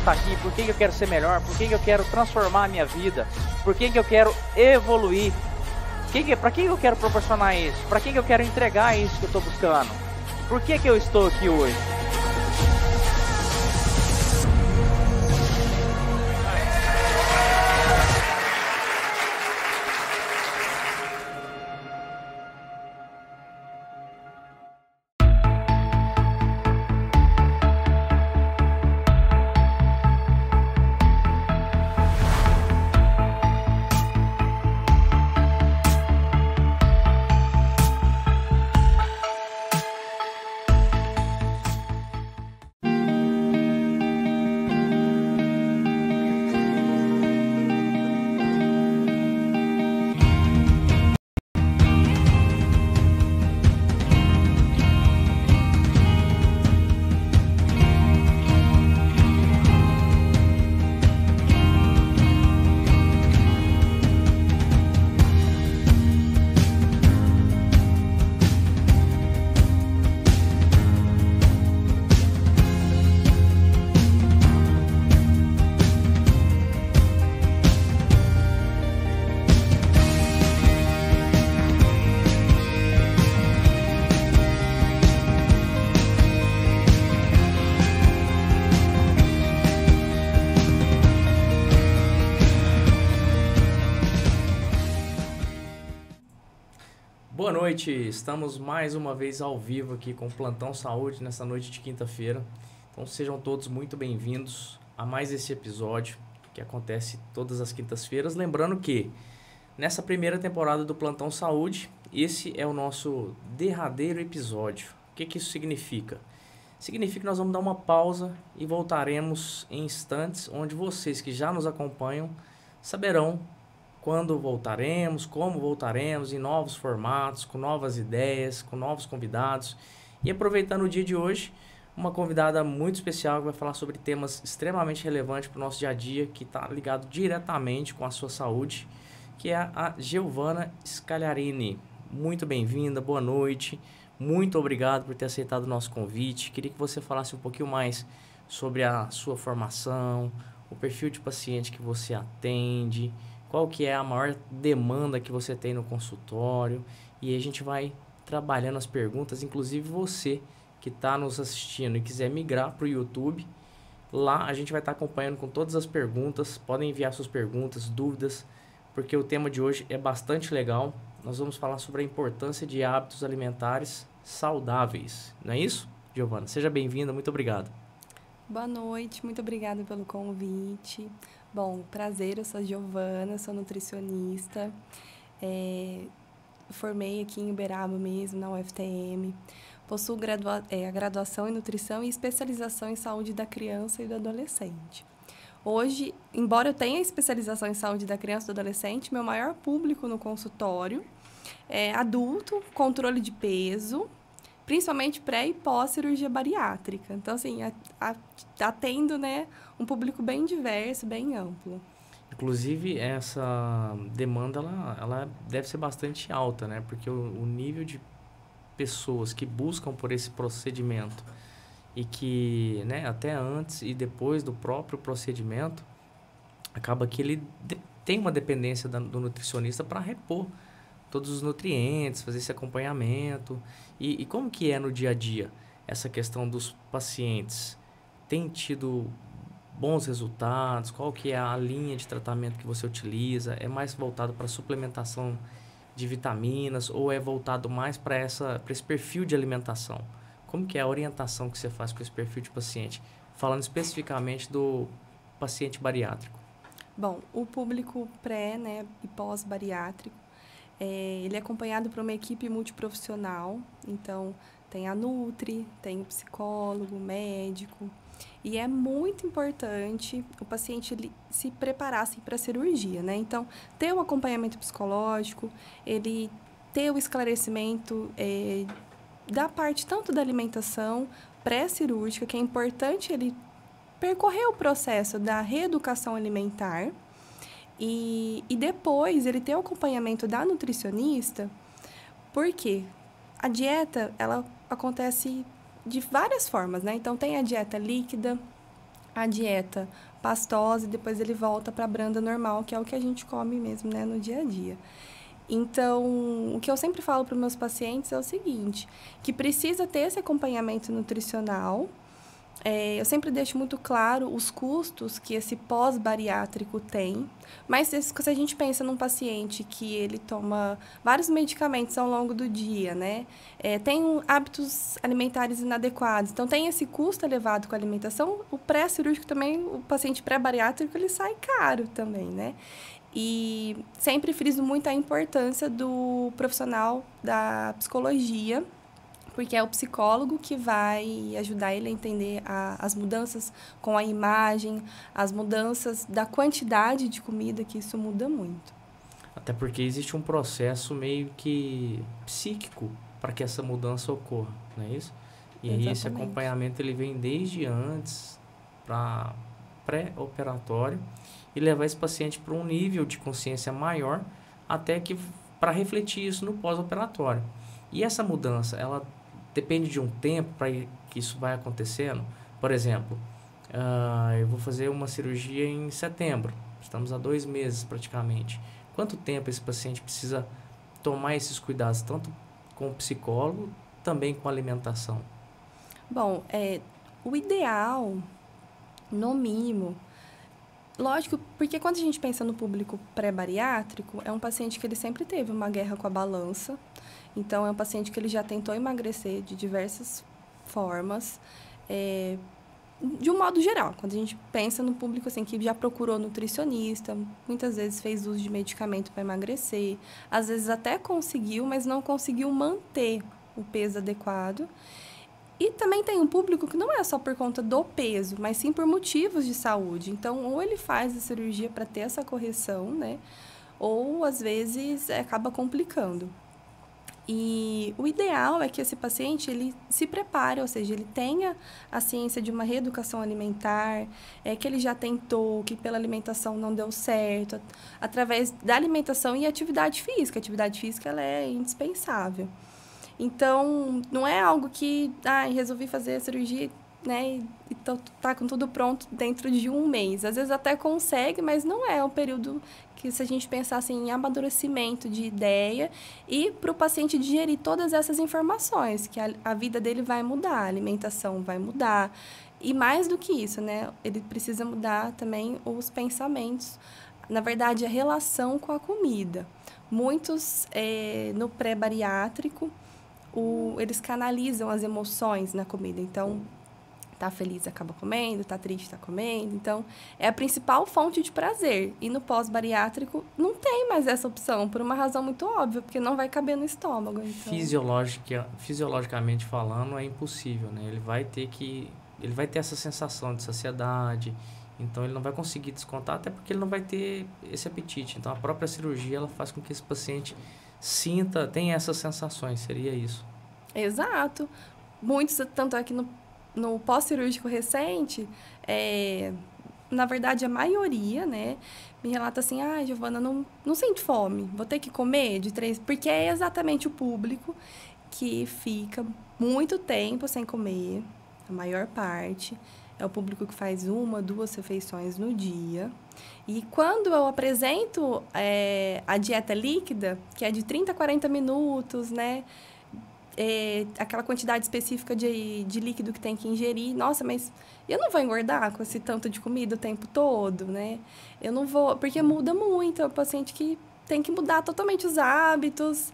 estar aqui, por que eu quero ser melhor, por que eu quero transformar a minha vida, por que eu quero evoluir, para quem eu quero proporcionar isso, para quem eu quero entregar isso que eu estou buscando, por que eu estou aqui hoje. Boa noite, estamos mais uma vez ao vivo aqui com o Plantão Saúde nessa noite de quinta-feira. Então sejam todos muito bem-vindos a mais esse episódio que acontece todas as quintas-feiras. Lembrando que nessa primeira temporada do Plantão Saúde, esse é o nosso derradeiro episódio. O que isso significa? Significa que nós vamos dar uma pausa e voltaremos em instantes onde vocês que já nos acompanham saberão quando voltaremos, como voltaremos, em novos formatos, com novas ideias, com novos convidados. E aproveitando o dia de hoje, uma convidada muito especial que vai falar sobre temas extremamente relevantes para o nosso dia a dia, que está ligado diretamente com a sua saúde, que é a Giovana Scagliarini. Muito bem-vinda, boa noite, muito obrigado por ter aceitado o nosso convite. Queria que você falasse um pouquinho mais sobre a sua formação, o perfil de paciente que você atende, qual que é a maior demanda que você tem no consultório, e a gente vai trabalhando as perguntas. Inclusive você que está nos assistindo e quiser migrar para o YouTube, lá a gente vai estar acompanhando com todas as perguntas. Podem enviar suas perguntas, dúvidas, porque o tema de hoje é bastante legal. Nós vamos falar sobre a importância de hábitos alimentares saudáveis, não é isso, Giovana? Seja bem-vinda, muito obrigado. Boa noite, muito obrigada pelo convite. Bom, prazer, eu sou a Giovana, sou nutricionista, formei aqui em Uberaba mesmo, na UFTM, possuo a graduação em nutrição e especialização em saúde da criança e do adolescente. Hoje, embora eu tenha especialização em saúde da criança e do adolescente, meu maior público no consultório é adulto, controle de peso, principalmente pré- e pós-cirurgia bariátrica. Então, assim, atendo, né, um público bem diverso, bem amplo. Inclusive, essa demanda, ela deve ser bastante alta, né? Porque o nível de pessoas que buscam por esse procedimento e que, né, até antes e depois do próprio procedimento, acaba que ele tem uma dependência do nutricionista para repor todos os nutrientes, fazer esse acompanhamento. E como que é no dia a dia essa questão dos pacientes? Tem tido bons resultados? Qual que é a linha de tratamento que você utiliza? É mais voltado para suplementação de vitaminas ou é voltado mais para esse perfil de alimentação? Como que é a orientação que você faz com esse perfil de paciente? Falando especificamente do paciente bariátrico. Bom, o público pré, né, e pós-bariátrico, ele é acompanhado por uma equipe multiprofissional. Então, tem a Nutri, tem o psicólogo, o médico. E é muito importante o paciente se preparar para a cirurgia, né? Então, ter o acompanhamento psicológico, ele ter o esclarecimento da parte tanto da alimentação pré-cirúrgica, que é importante ele percorrer o processo da reeducação alimentar e depois ele ter o acompanhamento da nutricionista, porque a dieta, ela acontece de várias formas, né? Então, tem a dieta líquida, a dieta pastosa e depois ele volta para a branda normal, que é o que a gente come mesmo, né, no dia a dia. Então, o que eu sempre falo para os meus pacientes é o seguinte, que precisa ter esse acompanhamento nutricional. Eu sempre deixo muito claro os custos que esse pós-bariátrico tem, mas se a gente pensa num paciente que ele toma vários medicamentos ao longo do dia, né? Tem hábitos alimentares inadequados, então tem esse custo elevado com a alimentação, o pré-cirúrgico também, o paciente pré-bariátrico, ele sai caro também, né? E sempre friso muito a importância do profissional da psicologia, porque é o psicólogo que vai ajudar ele a entender as mudanças com a imagem, as mudanças da quantidade de comida, que isso muda muito. Até porque existe um processo meio que psíquico para que essa mudança ocorra, não é isso? E aí esse acompanhamento ele vem desde antes para pré-operatório e levar esse paciente para um nível de consciência maior até que para refletir isso no pós-operatório. E essa mudança, ela depende de um tempo para que isso vai acontecendo. Por exemplo, eu vou fazer uma cirurgia em setembro. Estamos há 2 meses praticamente. Quanto tempo esse paciente precisa tomar esses cuidados, tanto com o psicólogo, também com a alimentação? Bom, o ideal, no mínimo, lógico, porque quando a gente pensa no público pré-bariátrico, é um paciente que ele sempre teve uma guerra com a balança. Então, é um paciente que ele já tentou emagrecer de diversas formas, de um modo geral. Quando a gente pensa no público assim, que já procurou nutricionista, muitas vezes fez uso de medicamento para emagrecer, às vezes até conseguiu, mas não conseguiu manter o peso adequado. E também tem um público que não é só por conta do peso, mas sim por motivos de saúde. Então, ou ele faz a cirurgia para ter essa correção, né? Ou, às vezes, acaba complicando. E o ideal é que esse paciente ele se prepare, ou seja, ele tenha a ciência de uma reeducação alimentar, que ele já tentou, que pela alimentação não deu certo, através da alimentação e atividade física. A atividade física ela é indispensável. Então, não é algo que, resolvi fazer a cirurgia, né, e tá com tudo pronto dentro de 1 mês. Às vezes até consegue, mas não é um período que, se a gente pensar assim, em amadurecimento de ideia e para o paciente digerir todas essas informações, que a vida dele vai mudar, a alimentação vai mudar. E mais do que isso, né, ele precisa mudar também os pensamentos, na verdade, a relação com a comida. Muitos, no pré-bariátrico, eles canalizam as emoções na comida. Então, tá feliz, acaba comendo, tá triste, tá comendo. Então, é a principal fonte de prazer. E no pós-bariátrico, não tem mais essa opção, por uma razão muito óbvia, porque não vai caber no estômago. Então... Fisiologicamente falando, é impossível, né? Ele vai ter essa sensação de saciedade, então ele não vai conseguir descontar, até porque ele não vai ter esse apetite. Então, a própria cirurgia, ela faz com que esse paciente tenha essas sensações, seria isso? Exato. Muitos, tanto é que no pós-cirúrgico recente, na verdade, a maioria, né, me relata assim, Giovana, não sente fome, vou ter que comer de 3... Porque é exatamente o público que fica muito tempo sem comer, a maior parte. É o público que faz 1, 2 refeições no dia. E quando eu apresento a dieta líquida, que é de 30 a 40 minutos, né? Aquela quantidade específica de líquido que tem que ingerir. Nossa, mas eu não vou engordar com esse tanto de comida o tempo todo, né? Eu não vou... Porque muda muito. É um paciente que tem que mudar totalmente os hábitos,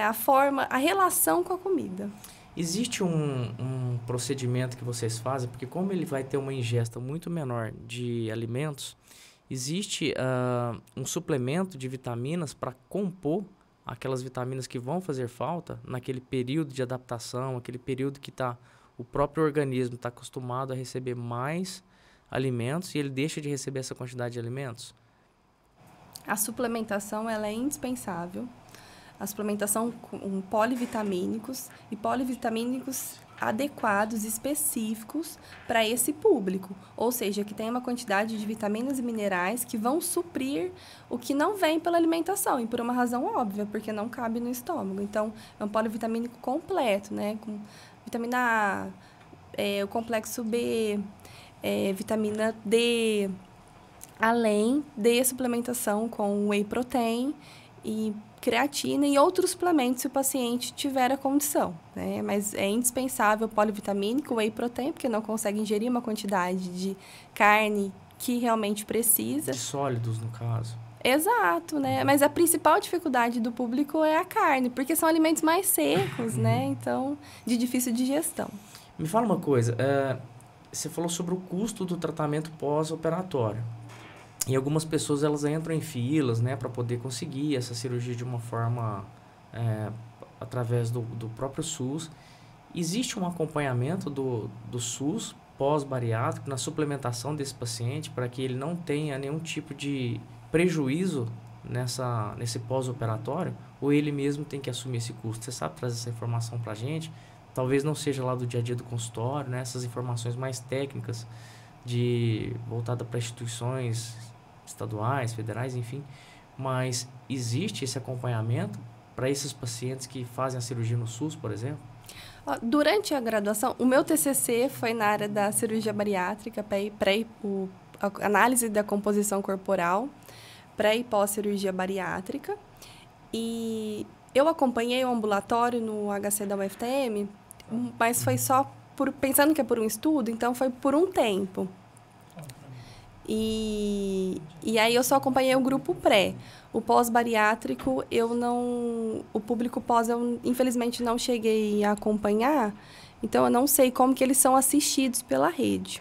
a forma, a relação com a comida. Existe um procedimento que vocês fazem, porque como ele vai ter uma ingesta muito menor de alimentos, existe um suplemento de vitaminas para compor aquelas vitaminas que vão fazer falta naquele período de adaptação, aquele período que o próprio organismo está acostumado a receber mais alimentos e ele deixa de receber essa quantidade de alimentos? A suplementação ela é indispensável. A suplementação com polivitamínicos e polivitamínicos adequados, específicos para esse público. Ou seja, que tem uma quantidade de vitaminas e minerais que vão suprir o que não vem pela alimentação. E por uma razão óbvia, porque não cabe no estômago. Então, é um polivitamínico completo, né? Com vitamina A, o complexo B, vitamina D, além de suplementação com whey protein e creatina e outros suplementos se o paciente tiver a condição, né? Mas é indispensável polivitamínico, whey protein, porque não consegue ingerir uma quantidade de carne que realmente precisa. De sólidos, no caso. Exato, né? Mas a principal dificuldade do público é a carne, porque são alimentos mais secos, né? Então, de difícil digestão. Me fala uma coisa, você falou sobre o custo do tratamento pós-operatório. E algumas pessoas, elas entram em filas, né, para poder conseguir essa cirurgia de uma forma, através do próprio SUS. Existe um acompanhamento do SUS pós-bariátrico na suplementação desse paciente para que ele não tenha nenhum tipo de prejuízo nesse pós-operatório? Ou ele mesmo tem que assumir esse custo? Você sabe trazer essa informação para a gente? Talvez não seja lá do dia a dia do consultório, né, essas informações mais técnicas voltada para instituições estaduais, federais, enfim, mas existe esse acompanhamento para esses pacientes que fazem a cirurgia no SUS, por exemplo? Durante a graduação, o meu TCC foi na área da cirurgia bariátrica, análise da composição corporal, pré e pós-cirurgia bariátrica, e eu acompanhei o ambulatório no HC da UFTM, mas foi só pensando que é por um estudo, então foi por um tempo. E aí eu só acompanhei o grupo pré. O pós-bariátrico, o público pós, eu infelizmente não cheguei a acompanhar, então eu não sei como que eles são assistidos pela rede.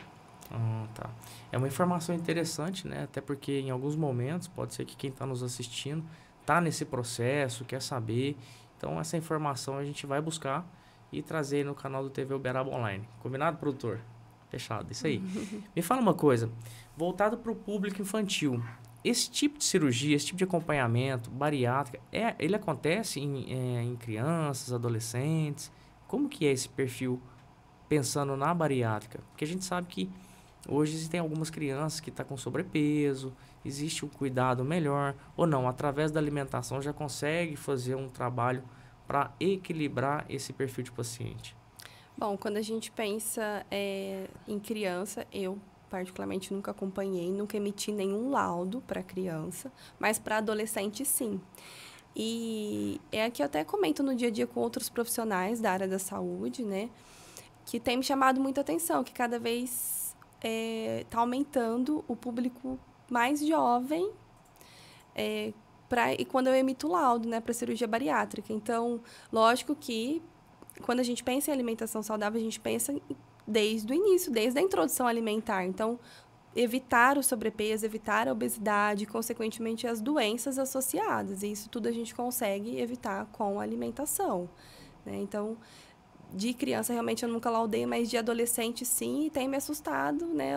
Tá. É uma informação interessante, né? Até porque em alguns momentos pode ser que quem está nos assistindo está nesse processo, quer saber. Então essa informação a gente vai buscar e trazer no canal do TV Uberaba Online. Combinado, produtor? Fechado, isso aí. Me fala uma coisa, voltado para o público infantil, esse tipo de cirurgia, esse tipo de acompanhamento bariátrica, ele acontece em crianças, adolescentes? Como que é esse perfil pensando na bariátrica? Porque a gente sabe que hoje existem algumas crianças que estão com sobrepeso, existe um cuidado melhor, ou não, através da alimentação já consegue fazer um trabalho para equilibrar esse perfil de paciente? Bom, quando a gente pensa em criança, eu particularmente nunca acompanhei, nunca emiti nenhum laudo para criança, mas para adolescente sim. E é que eu até comento no dia a dia com outros profissionais da área da saúde, né, que tem me chamado muita atenção, que cada vez está aumentando o público mais jovem e quando eu emito laudo, né, para cirurgia bariátrica. Então, lógico que quando a gente pensa em alimentação saudável, a gente pensa desde o início, desde a introdução alimentar. Então, evitar o sobrepeso, evitar a obesidade, consequentemente as doenças associadas. E isso tudo a gente consegue evitar com a alimentação, né? Então, de criança realmente eu nunca laudei, mas de adolescente sim, e tem me assustado, né,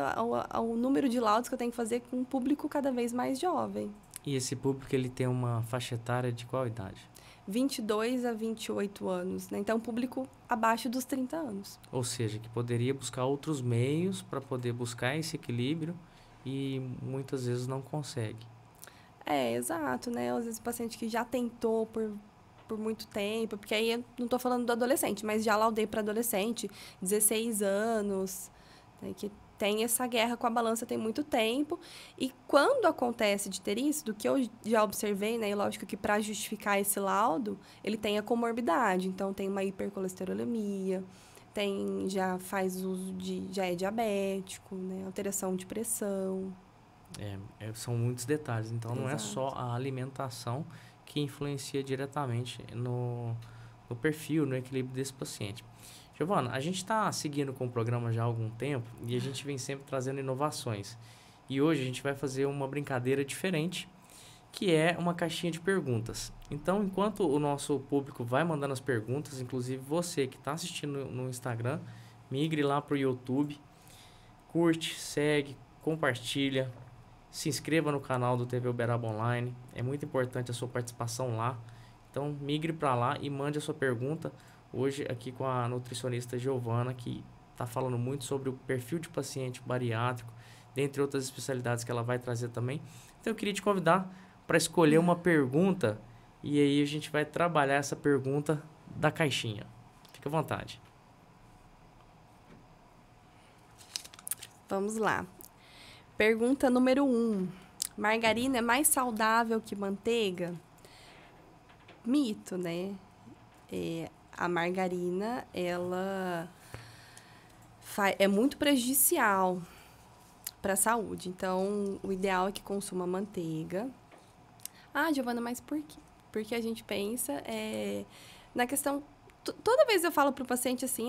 ao número de laudos que eu tenho que fazer com um público cada vez mais jovem. E esse público, ele tem uma faixa etária de qual idade? 22 a 28 anos, né? Então, público abaixo dos 30 anos. Ou seja, que poderia buscar outros meios para poder buscar esse equilíbrio e muitas vezes não consegue. Exato, né? Às vezes o paciente que já tentou por muito tempo, porque aí eu não estou falando do adolescente, mas já laudei para adolescente, 16 anos, né, que tem essa guerra com a balança tem muito tempo. E quando acontece de ter isso, do que eu já observei, né, e lógico que para justificar esse laudo, ele tem a comorbidade. Então, tem uma hipercolesterolemia, já faz uso já é diabético, né, alteração de pressão. São muitos detalhes. Então, não Exato. É só a alimentação que influencia diretamente no perfil, no equilíbrio desse paciente. Giovana, a gente está seguindo com o programa já há algum tempo e a gente vem sempre trazendo inovações. E hoje a gente vai fazer uma brincadeira diferente, que é uma caixinha de perguntas. Então, enquanto o nosso público vai mandando as perguntas, inclusive você que está assistindo no Instagram, migre lá para o YouTube, curte, segue, compartilha, se inscreva no canal do TV Uberaba Online. É muito importante a sua participação lá. Então, migre para lá e mande a sua pergunta. Hoje, aqui com a nutricionista Giovana, que está falando muito sobre o perfil de paciente bariátrico, dentre outras especialidades que ela vai trazer também. Então, eu queria te convidar para escolher uma pergunta e aí a gente vai trabalhar essa pergunta da caixinha. Fique à vontade. Vamos lá. Pergunta número 1. Margarina é mais saudável que manteiga? Mito, né? A margarina, ela é muito prejudicial para a saúde. Então, o ideal é que consuma manteiga. Ah, Giovana, mas por quê? Porque a gente pensa na questão... Toda vez eu falo para o paciente assim,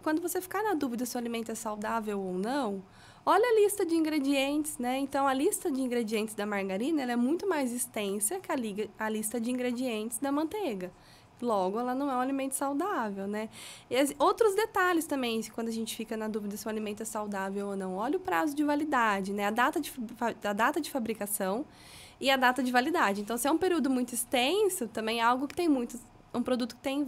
quando você ficar na dúvida se o alimento é saudável ou não, olha a lista de ingredientes, né? Então, a lista de ingredientes da margarina ela é muito mais extensa que a lista de ingredientes da manteiga. Logo, ela não é um alimento saudável, né? E outros detalhes também, quando a gente fica na dúvida se o alimento é saudável ou não. Olha o prazo de validade, né? A data de fabricação e a data de validade. Então, se é um período muito extenso, também é algo que tem um produto que tem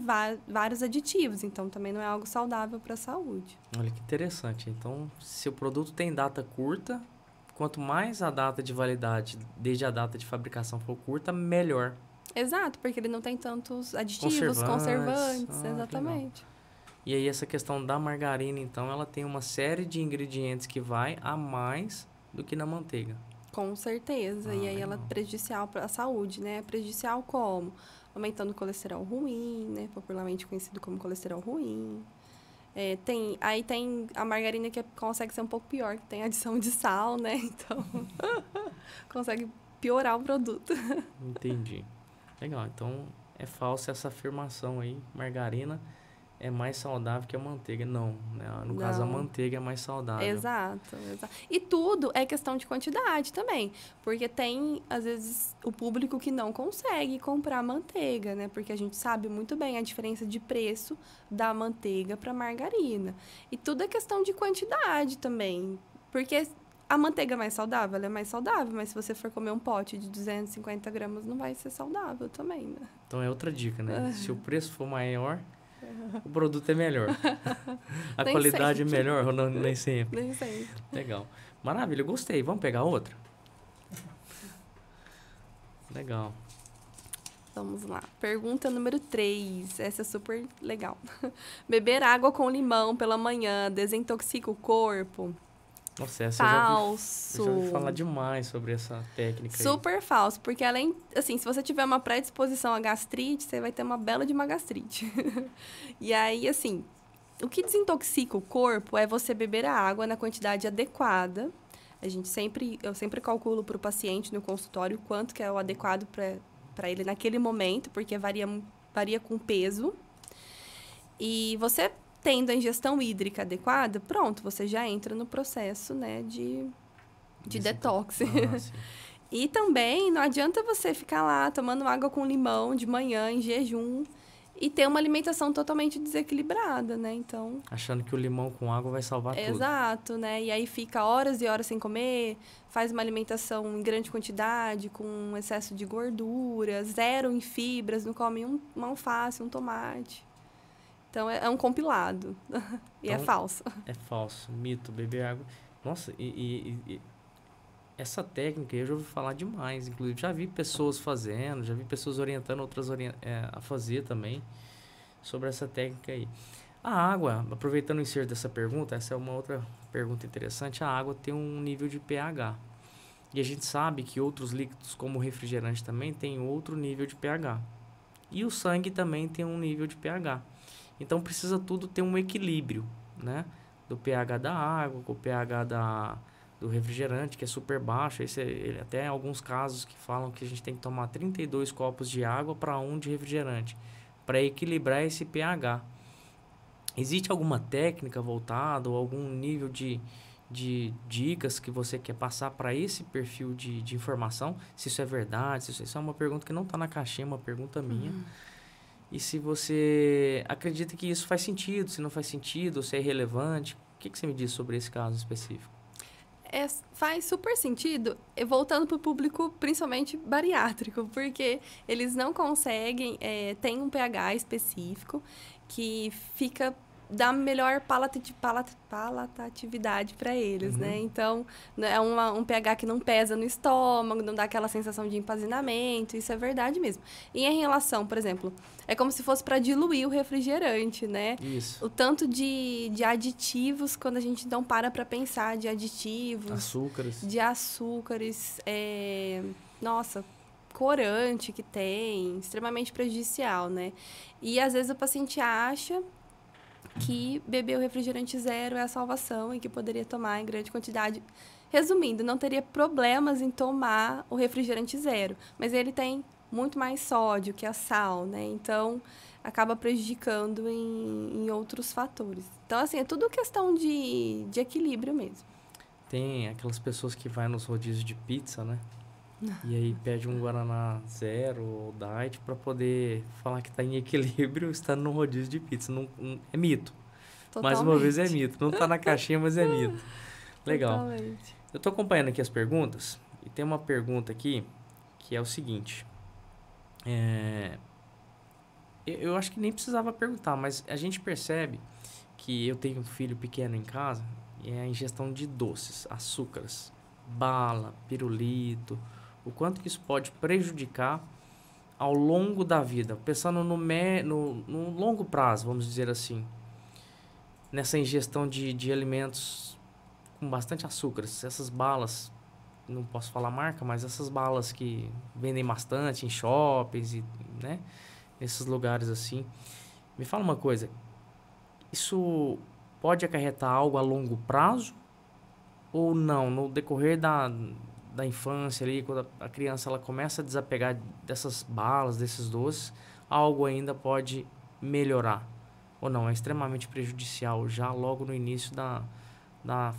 vários aditivos. Então, também não é algo saudável para a saúde. Olha que interessante. Então, se o produto tem data curta, quanto mais a data de validade, desde a data de fabricação for curta, melhor. Exato, porque ele não tem tantos aditivos, conservantes, exatamente. E aí essa questão da margarina, então, ela tem uma série de ingredientes que vai a mais do que na manteiga. Com certeza. E aí ela é prejudicial para a saúde, né? Prejudicial como? Aumentando o colesterol ruim, né? Popularmente conhecido como colesterol ruim. Tem a margarina que consegue ser um pouco pior, que tem adição de sal, né? Então, consegue piorar o produto. Entendi. Legal, então é falsa essa afirmação aí, margarina é mais saudável que a manteiga. Não, né? No caso a manteiga é mais saudável. Exato. E tudo é questão de quantidade também, porque tem, às vezes, o público que não consegue comprar manteiga, né? Porque a gente sabe muito bem a diferença de preço da manteiga para margarina. E tudo é questão de quantidade também, porque... A manteiga é mais saudável? Ela é mais saudável, mas se você for comer um pote de 250 gramas, não vai ser saudável também, né? Então é outra dica, né? Se o preço for maior, o produto é melhor. A qualidade é melhor ou não? Nem sempre. Nem sempre. Legal. Maravilha, eu gostei. Vamos pegar outra? Legal. Vamos lá. Pergunta número 3. Essa é super legal. Beber água com limão pela manhã desintoxica o corpo? Nossa, essa falso. Eu já ouvi falar demais sobre essa técnica. Super falso, porque além, assim, se você tiver uma predisposição à gastrite, você vai ter uma bela de uma gastrite. E aí, assim, o que desintoxica o corpo é você beber a água na quantidade adequada. Eu sempre calculo para o paciente no consultório quanto que é o adequado para ele naquele momento, porque varia com peso. E você tendo a ingestão hídrica adequada, pronto, você já entra no processo, né, de detox. E também não adianta você ficar lá tomando água com limão de manhã, em jejum, e ter uma alimentação totalmente desequilibrada, né? Então... Achando que o limão com água vai salvar tudo. Exato, né? E aí fica horas e horas sem comer, faz uma alimentação em grande quantidade, com excesso de gordura, zero em fibras, não come uma alface, um tomate. Então, é um compilado. E então, é falso. É falso. Mito, beber água. Nossa, e essa técnica eu já ouvi falar demais. Inclusive, já vi pessoas fazendo, já vi pessoas orientando outras a fazer também sobre essa técnica aí. A água, aproveitando o ensejo dessa pergunta, essa é uma outra pergunta interessante. A água tem um nível de pH. E a gente sabe que outros líquidos, como o refrigerante, também tem outro nível de pH. E o sangue também tem um nível de pH. Então, precisa tudo ter um equilíbrio, né? Do pH da água, com o pH do refrigerante, que é super baixo. Até alguns casos que falam que a gente tem que tomar 32 copos de água para 1 de refrigerante, para equilibrar esse pH. Existe alguma técnica voltada ou algum nível de dicas que você quer passar para esse perfil de informação? Se isso é verdade, se isso é uma pergunta que não está na caixinha, é uma pergunta minha. E se você acredita que isso faz sentido, se não faz sentido, se é irrelevante, o que você me diz sobre esse caso específico? Faz super sentido, voltando para o público principalmente bariátrico, porque eles não conseguem, tem um pH específico que fica dar melhor palatatividade para eles, né? Então, é um pH que não pesa no estômago, não dá aquela sensação de empazinamento, isso é verdade mesmo. E em relação, por exemplo, é como se fosse para diluir o refrigerante, né? Isso. O tanto de aditivos, quando a gente não para pensar de aditivos... Açúcares. De açúcares, nossa, corante que tem, extremamente prejudicial, né? E às vezes o paciente acha que beber o refrigerante zero é a salvação e que poderia tomar em grande quantidade. Resumindo, não teria problemas em tomar o refrigerante zero, mas ele tem muito mais sódio que a sal, né? Então, acaba prejudicando em outros fatores. Então, assim, é tudo questão de equilíbrio mesmo. Tem aquelas pessoas que vai nos rodízios de pizza, né? E aí pede um Guaraná zero ou diet para poder falar que está em equilíbrio estando no rodízio de pizza. Não, é mito. Mais uma vez é mito. Não está na caixinha, mas é mito. Legal. Totalmente. Eu estou acompanhando aqui as perguntas e tem uma pergunta aqui que é o seguinte. Eu acho que nem precisava perguntar, mas a gente percebe que eu tenho um filho pequeno em casa e é a ingestão de doces, açúcares, bala, pirulito, o quanto que isso pode prejudicar ao longo da vida, pensando no longo prazo, vamos dizer assim, nessa ingestão de alimentos com bastante açúcares, essas balas, não posso falar marca, mas essas balas que vendem bastante em shoppings e, né, nesses lugares assim. Me fala uma coisa, isso pode acarretar algo a longo prazo ou não? No decorrer da infância ali, quando a criança ela começa a desapegar dessas balas, desses doces, algo ainda pode melhorar? Ou não? É extremamente prejudicial já logo no início da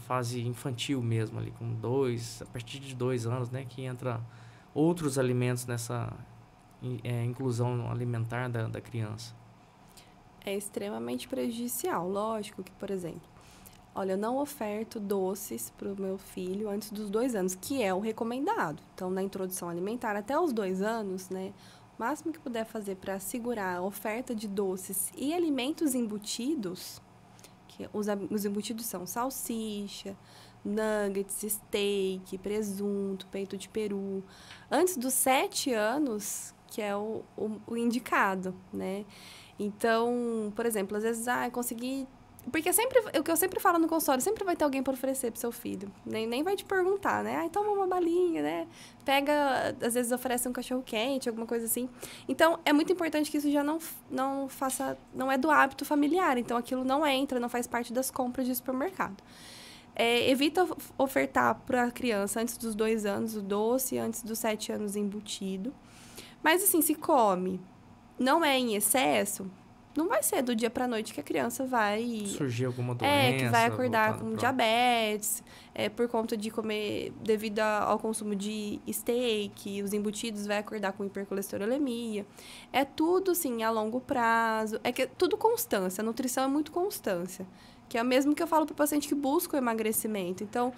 fase infantil mesmo, ali com a partir de 2 anos, né? Que entra outros alimentos nessa inclusão alimentar da criança. É extremamente prejudicial. Lógico que, por exemplo, olha, eu não oferto doces para o meu filho antes dos 2 anos, que é o recomendado. Então, na introdução alimentar, até os 2 anos, né? O máximo que puder fazer para assegurar a oferta de doces e alimentos embutidos, que os embutidos são salsicha, nuggets, steak, presunto, peito de peru, antes dos 7 anos, que é o indicado, né? Então, por exemplo, às vezes, consegui... Porque o que eu sempre falo no consultório, sempre vai ter alguém para oferecer pro seu filho. Nem vai te perguntar, né? Toma uma balinha, né? Pega, às vezes oferece um cachorro-quente, alguma coisa assim. Então, é muito importante que isso já não é do hábito familiar. Então, aquilo não faz parte das compras de supermercado. Evita ofertar para a criança antes dos 2 anos o doce, antes dos 7 anos embutido. Mas, assim, se come, não é em excesso... Não vai ser do dia para noite que a criança vai... Surgir alguma doença. Que vai acordar com diabetes, por conta de comer, devido ao consumo de steak, os embutidos, vai acordar com hipercolesterolemia. É tudo, assim, a longo prazo. É que é tudo constância. A nutrição é muito constância. Que é o mesmo que eu falo para o paciente que busca o emagrecimento. Então,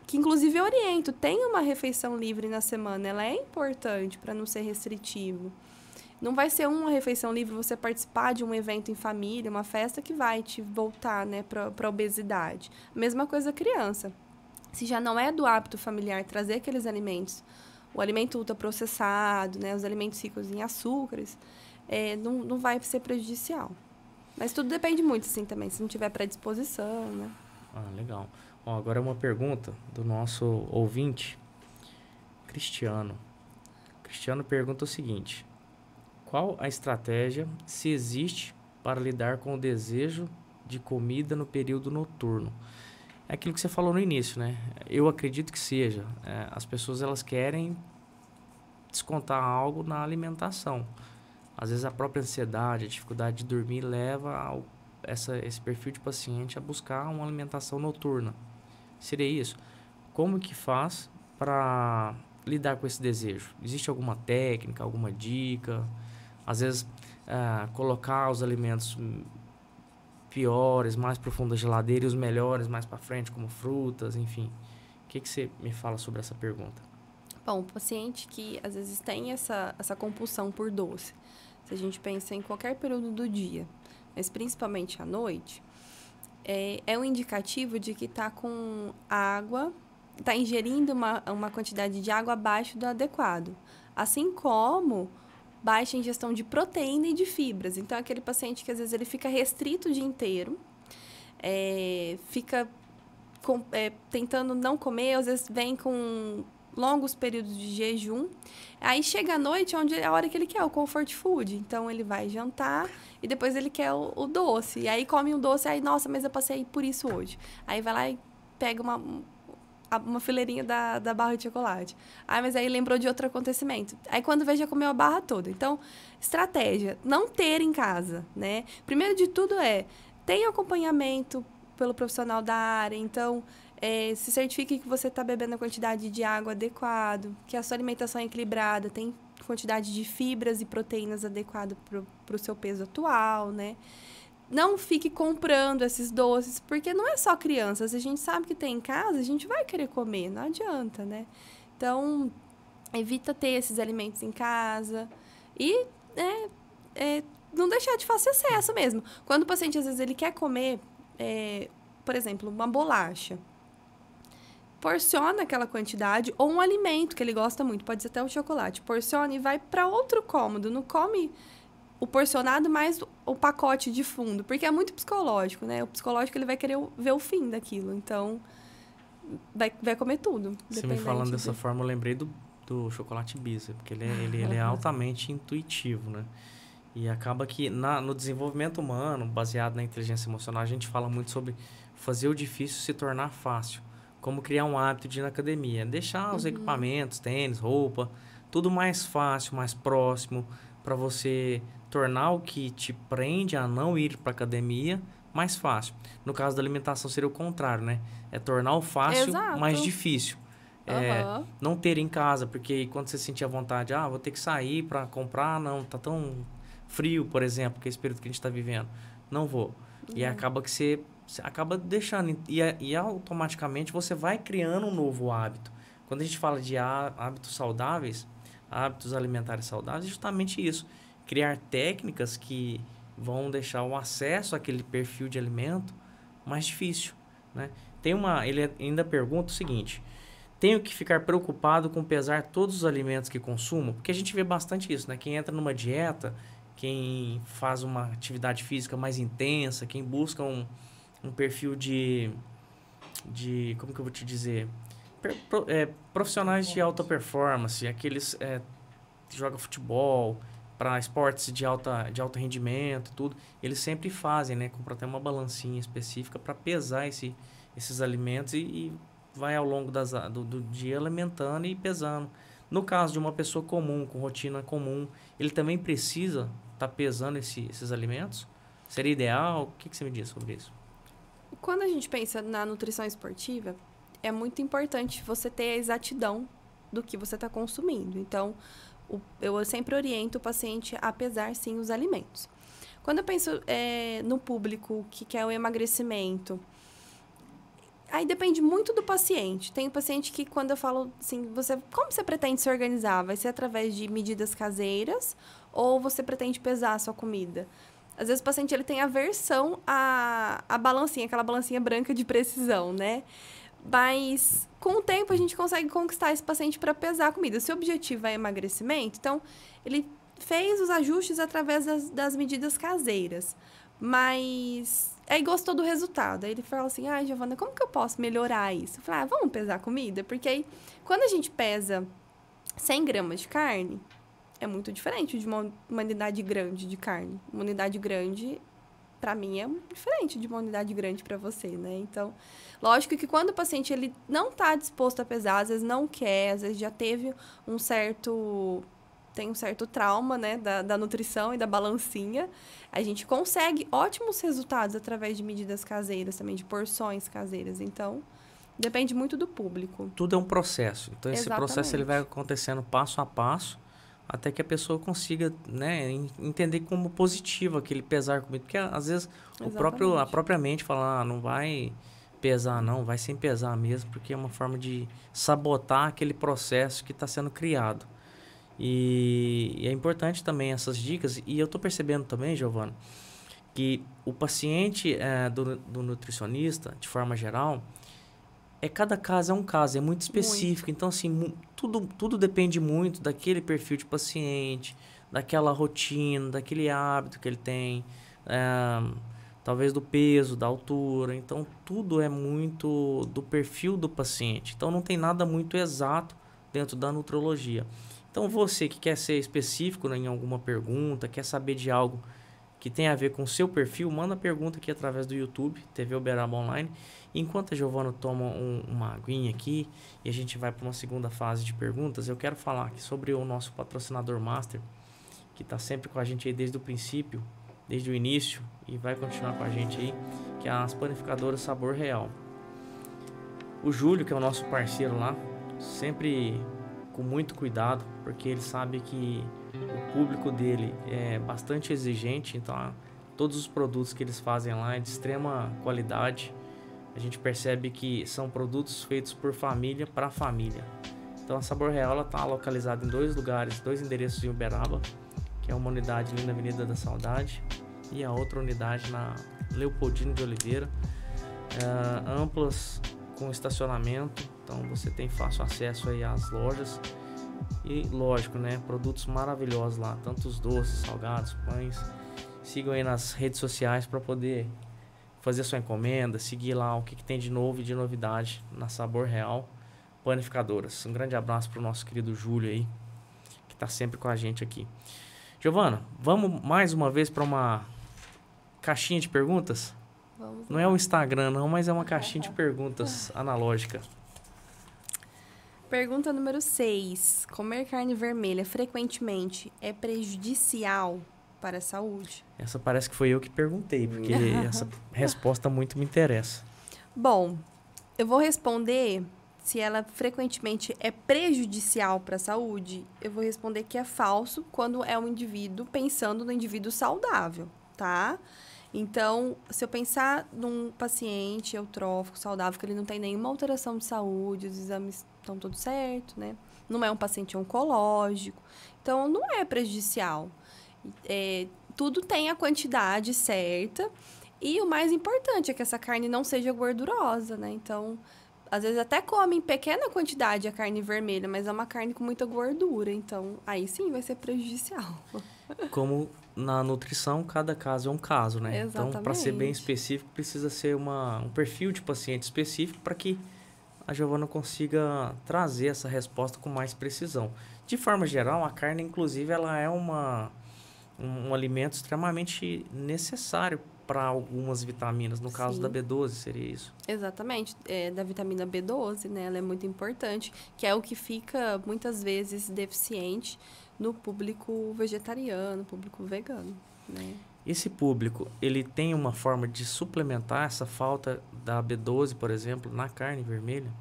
que inclusive eu oriento, tem uma refeição livre na semana. Ela é importante para não ser restritivo. Não vai ser uma refeição livre você participar de um evento em família, uma festa que vai te voltar, né, para a obesidade. Mesma coisa a criança. Se já não é do hábito familiar trazer aqueles alimentos, o alimento ultraprocessado, né, os alimentos ricos em açúcares, não vai ser prejudicial. Mas tudo depende muito, assim, também, se não tiver predisposição, né? Legal. Agora uma pergunta do nosso ouvinte, Cristiano. Cristiano pergunta o seguinte... Qual a estratégia, se existe, para lidar com o desejo de comida no período noturno? É aquilo que você falou no início, né? Eu acredito que seja. As pessoas elas querem descontar algo na alimentação. Às vezes a própria ansiedade, a dificuldade de dormir leva esse perfil de paciente a buscar uma alimentação noturna. Seria isso? Como que faz para lidar com esse desejo? Existe alguma técnica, alguma dica? Às vezes, colocar os alimentos piores, mais profundos da geladeira e os melhores mais para frente, como frutas, enfim. O que você me fala sobre essa pergunta? Bom, o paciente que às vezes tem essa compulsão por doce, se a gente pensa em qualquer período do dia, mas principalmente à noite, é um indicativo de que está com água, está ingerindo uma quantidade de água abaixo do adequado. Assim como baixa ingestão de proteína e de fibras. Então, é aquele paciente que às vezes ele fica restrito o dia inteiro, fica tentando não comer, às vezes vem com longos períodos de jejum. Aí chega à noite, onde é a hora que ele quer o comfort food. Então, ele vai jantar e depois ele quer o doce. E aí come um doce, aí, nossa, mas eu passei por isso hoje. Aí vai lá e pega uma fileirinha da barra de chocolate. Mas aí lembrou de outro acontecimento. Aí quando vê, já comeu a barra toda. Então, estratégia, não ter em casa, né? Primeiro de tudo tenha acompanhamento pelo profissional da área. Então, se certifique que você está bebendo a quantidade de água adequada, que a sua alimentação é equilibrada, tem quantidade de fibras e proteínas adequada para o seu peso atual, né? Não fique comprando esses doces, porque não é só crianças. A gente sabe que tem em casa, a gente vai querer comer, não adianta, né? Então, evita ter esses alimentos em casa e não deixar de fácil acesso mesmo. Quando o paciente, às vezes, ele quer comer, por exemplo, uma bolacha, porciona aquela quantidade, ou um alimento que ele gosta muito, pode ser até um chocolate, porciona e vai para outro cômodo, não come o porcionado mais o pacote de fundo, porque é muito psicológico, né? O psicológico, ele vai querer ver o fim daquilo, então vai comer tudo. Você me falando dessa forma, eu lembrei do chocolate Bisa, porque ele é altamente intuitivo, né? E acaba que no desenvolvimento humano, baseado na inteligência emocional, a gente fala muito sobre fazer o difícil se tornar fácil. Como criar um hábito de ir na academia. Deixar os equipamentos, tênis, roupa, tudo mais fácil, mais próximo, para você tornar o que te prende a não ir para academia mais fácil. No caso da alimentação seria o contrário, né? É tornar o fácil mais difícil. Não ter em casa, porque quando você sentir a vontade, vou ter que sair para comprar, não, tá tão frio, por exemplo, que é esse período que a gente está vivendo, não vou. E acaba que você acaba deixando, e automaticamente você vai criando um novo hábito. Quando a gente fala de hábitos saudáveis, hábitos alimentares saudáveis, é justamente isso. Criar técnicas que vão deixar o acesso àquele perfil de alimento mais difícil, né? Ele ainda pergunta o seguinte: tenho que ficar preocupado com pesar todos os alimentos que consumo? Porque a gente vê bastante isso, né? Quem entra numa dieta, quem faz uma atividade física mais intensa, quem busca um perfil de como que eu vou te dizer? Profissionais de alta performance, aqueles que jogam futebol, para esportes de alto rendimento e tudo, eles sempre fazem, né? Compram até uma balancinha específica para pesar esses alimentos e vai ao longo do dia alimentando e pesando. No caso de uma pessoa comum, com rotina comum, ele também precisa estar pesando esses alimentos? Seria ideal? O que você me diz sobre isso? Quando a gente pensa na nutrição esportiva, é muito importante você ter a exatidão do que você está consumindo. Então, eu sempre oriento o paciente a pesar, sim, os alimentos. Quando eu penso no público que quer o emagrecimento, aí depende muito do paciente. Tem paciente que, quando eu falo assim, como você pretende se organizar? Vai ser através de medidas caseiras ou você pretende pesar a sua comida? Às vezes o paciente ele tem aversão à balancinha, aquela balancinha branca de precisão, né? Mas, com o tempo, a gente consegue conquistar esse paciente para pesar a comida. Se o objetivo é emagrecimento, então, ele fez os ajustes através das medidas caseiras. Mas, aí gostou do resultado. Aí ele fala assim, Giovana, como que eu posso melhorar isso? Eu falei, vamos pesar a comida? Porque aí, quando a gente pesa 100 gramas de carne, é muito diferente de uma unidade grande de carne. Uma unidade grande, para mim, é diferente de uma unidade grande para você, né? Então, lógico que quando o paciente ele não está disposto a pesar, às vezes não quer, às vezes já teve tem um certo trauma, né, da nutrição e da balancinha, a gente consegue ótimos resultados através de medidas caseiras também, de porções caseiras. Então, depende muito do público. Tudo é um processo. Então, esse processo ele vai acontecendo passo a passo, até que a pessoa consiga, né, entender como positivo aquele pesar comida. Porque, às vezes, a própria mente fala, não vai pesar não, vai sem pesar mesmo, porque é uma forma de sabotar aquele processo que está sendo criado. E é importante também essas dicas. E eu estou percebendo também, Giovana, que o paciente do nutricionista, de forma geral, cada caso é um caso, é muito específico. Muito. Então, assim, tudo depende muito daquele perfil de paciente, daquela rotina, daquele hábito que ele tem, talvez do peso, da altura. Então, tudo é muito do perfil do paciente. Então, não tem nada muito exato dentro da nutrologia. Então, você que quer ser específico, né, em alguma pergunta, quer saber de algo que tem a ver com o seu perfil, manda a pergunta aqui através do YouTube, TV Uberaba Online. Enquanto a Giovana toma uma aguinha aqui e a gente vai para uma segunda fase de perguntas, eu quero falar aqui sobre o nosso patrocinador master, que está sempre com a gente aí desde o princípio, desde o início, e vai continuar com a gente aí, que é as panificadoras Sabor Real. O Júlio, que é o nosso parceiro lá, sempre com muito cuidado, porque ele sabe que o público dele é bastante exigente, então todos os produtos que eles fazem lá é de extrema qualidade. A gente percebe que são produtos feitos por família para família. Então a Sabor Real está localizada em 2 lugares, 2 endereços em Uberaba, que é uma unidade ali na Avenida da Saudade e a outra unidade na Leopoldino de Oliveira, amplas com estacionamento, então você tem fácil acesso aí às lojas e, lógico, né, produtos maravilhosos lá, tanto os doces, salgados, pães. Sigam aí nas redes sociais para poder fazer sua encomenda, seguir lá o que tem de novo e de novidade na Sabor Real Panificadoras. Um grande abraço para o nosso querido Júlio aí, que está sempre com a gente aqui. Giovana, vamos mais uma vez para uma caixinha de perguntas? Vamos não é um Instagram não, mas é uma caixinha de perguntas analógica. Pergunta número 6. Comer carne vermelha frequentemente é prejudicial para a saúde? Essa parece que foi eu que perguntei, porque essa resposta muito me interessa. Bom, eu vou responder se ela frequentemente é prejudicial para a saúde. Eu vou responder que é falso quando é um indivíduo pensando no indivíduo saudável, tá? Então, se eu pensar num paciente eutrófico, saudável, que ele não tem nenhuma alteração de saúde, os exames estão tudo certo, né? Não é um paciente oncológico, então não é prejudicial. Tudo tem a quantidade certa e o mais importante é que essa carne não seja gordurosa, né? Então, às vezes até come em pequena quantidade a carne vermelha, mas é uma carne com muita gordura, então aí sim vai ser prejudicial. Como na nutrição, cada caso é um caso, né? Exatamente. Então, para ser bem específico, precisa ser um perfil de paciente específico para que a Giovana consiga trazer essa resposta com mais precisão. De forma geral, a carne, inclusive, ela é um alimento extremamente necessário para algumas vitaminas. No caso Sim. da B12, seria isso? Exatamente. Da vitamina B12, né? Ela é muito importante, que é o que fica, muitas vezes, deficiente no público vegetariano, público vegano, né? Esse público, ele tem uma forma de suplementar essa falta da B12, por exemplo, na carne vermelha?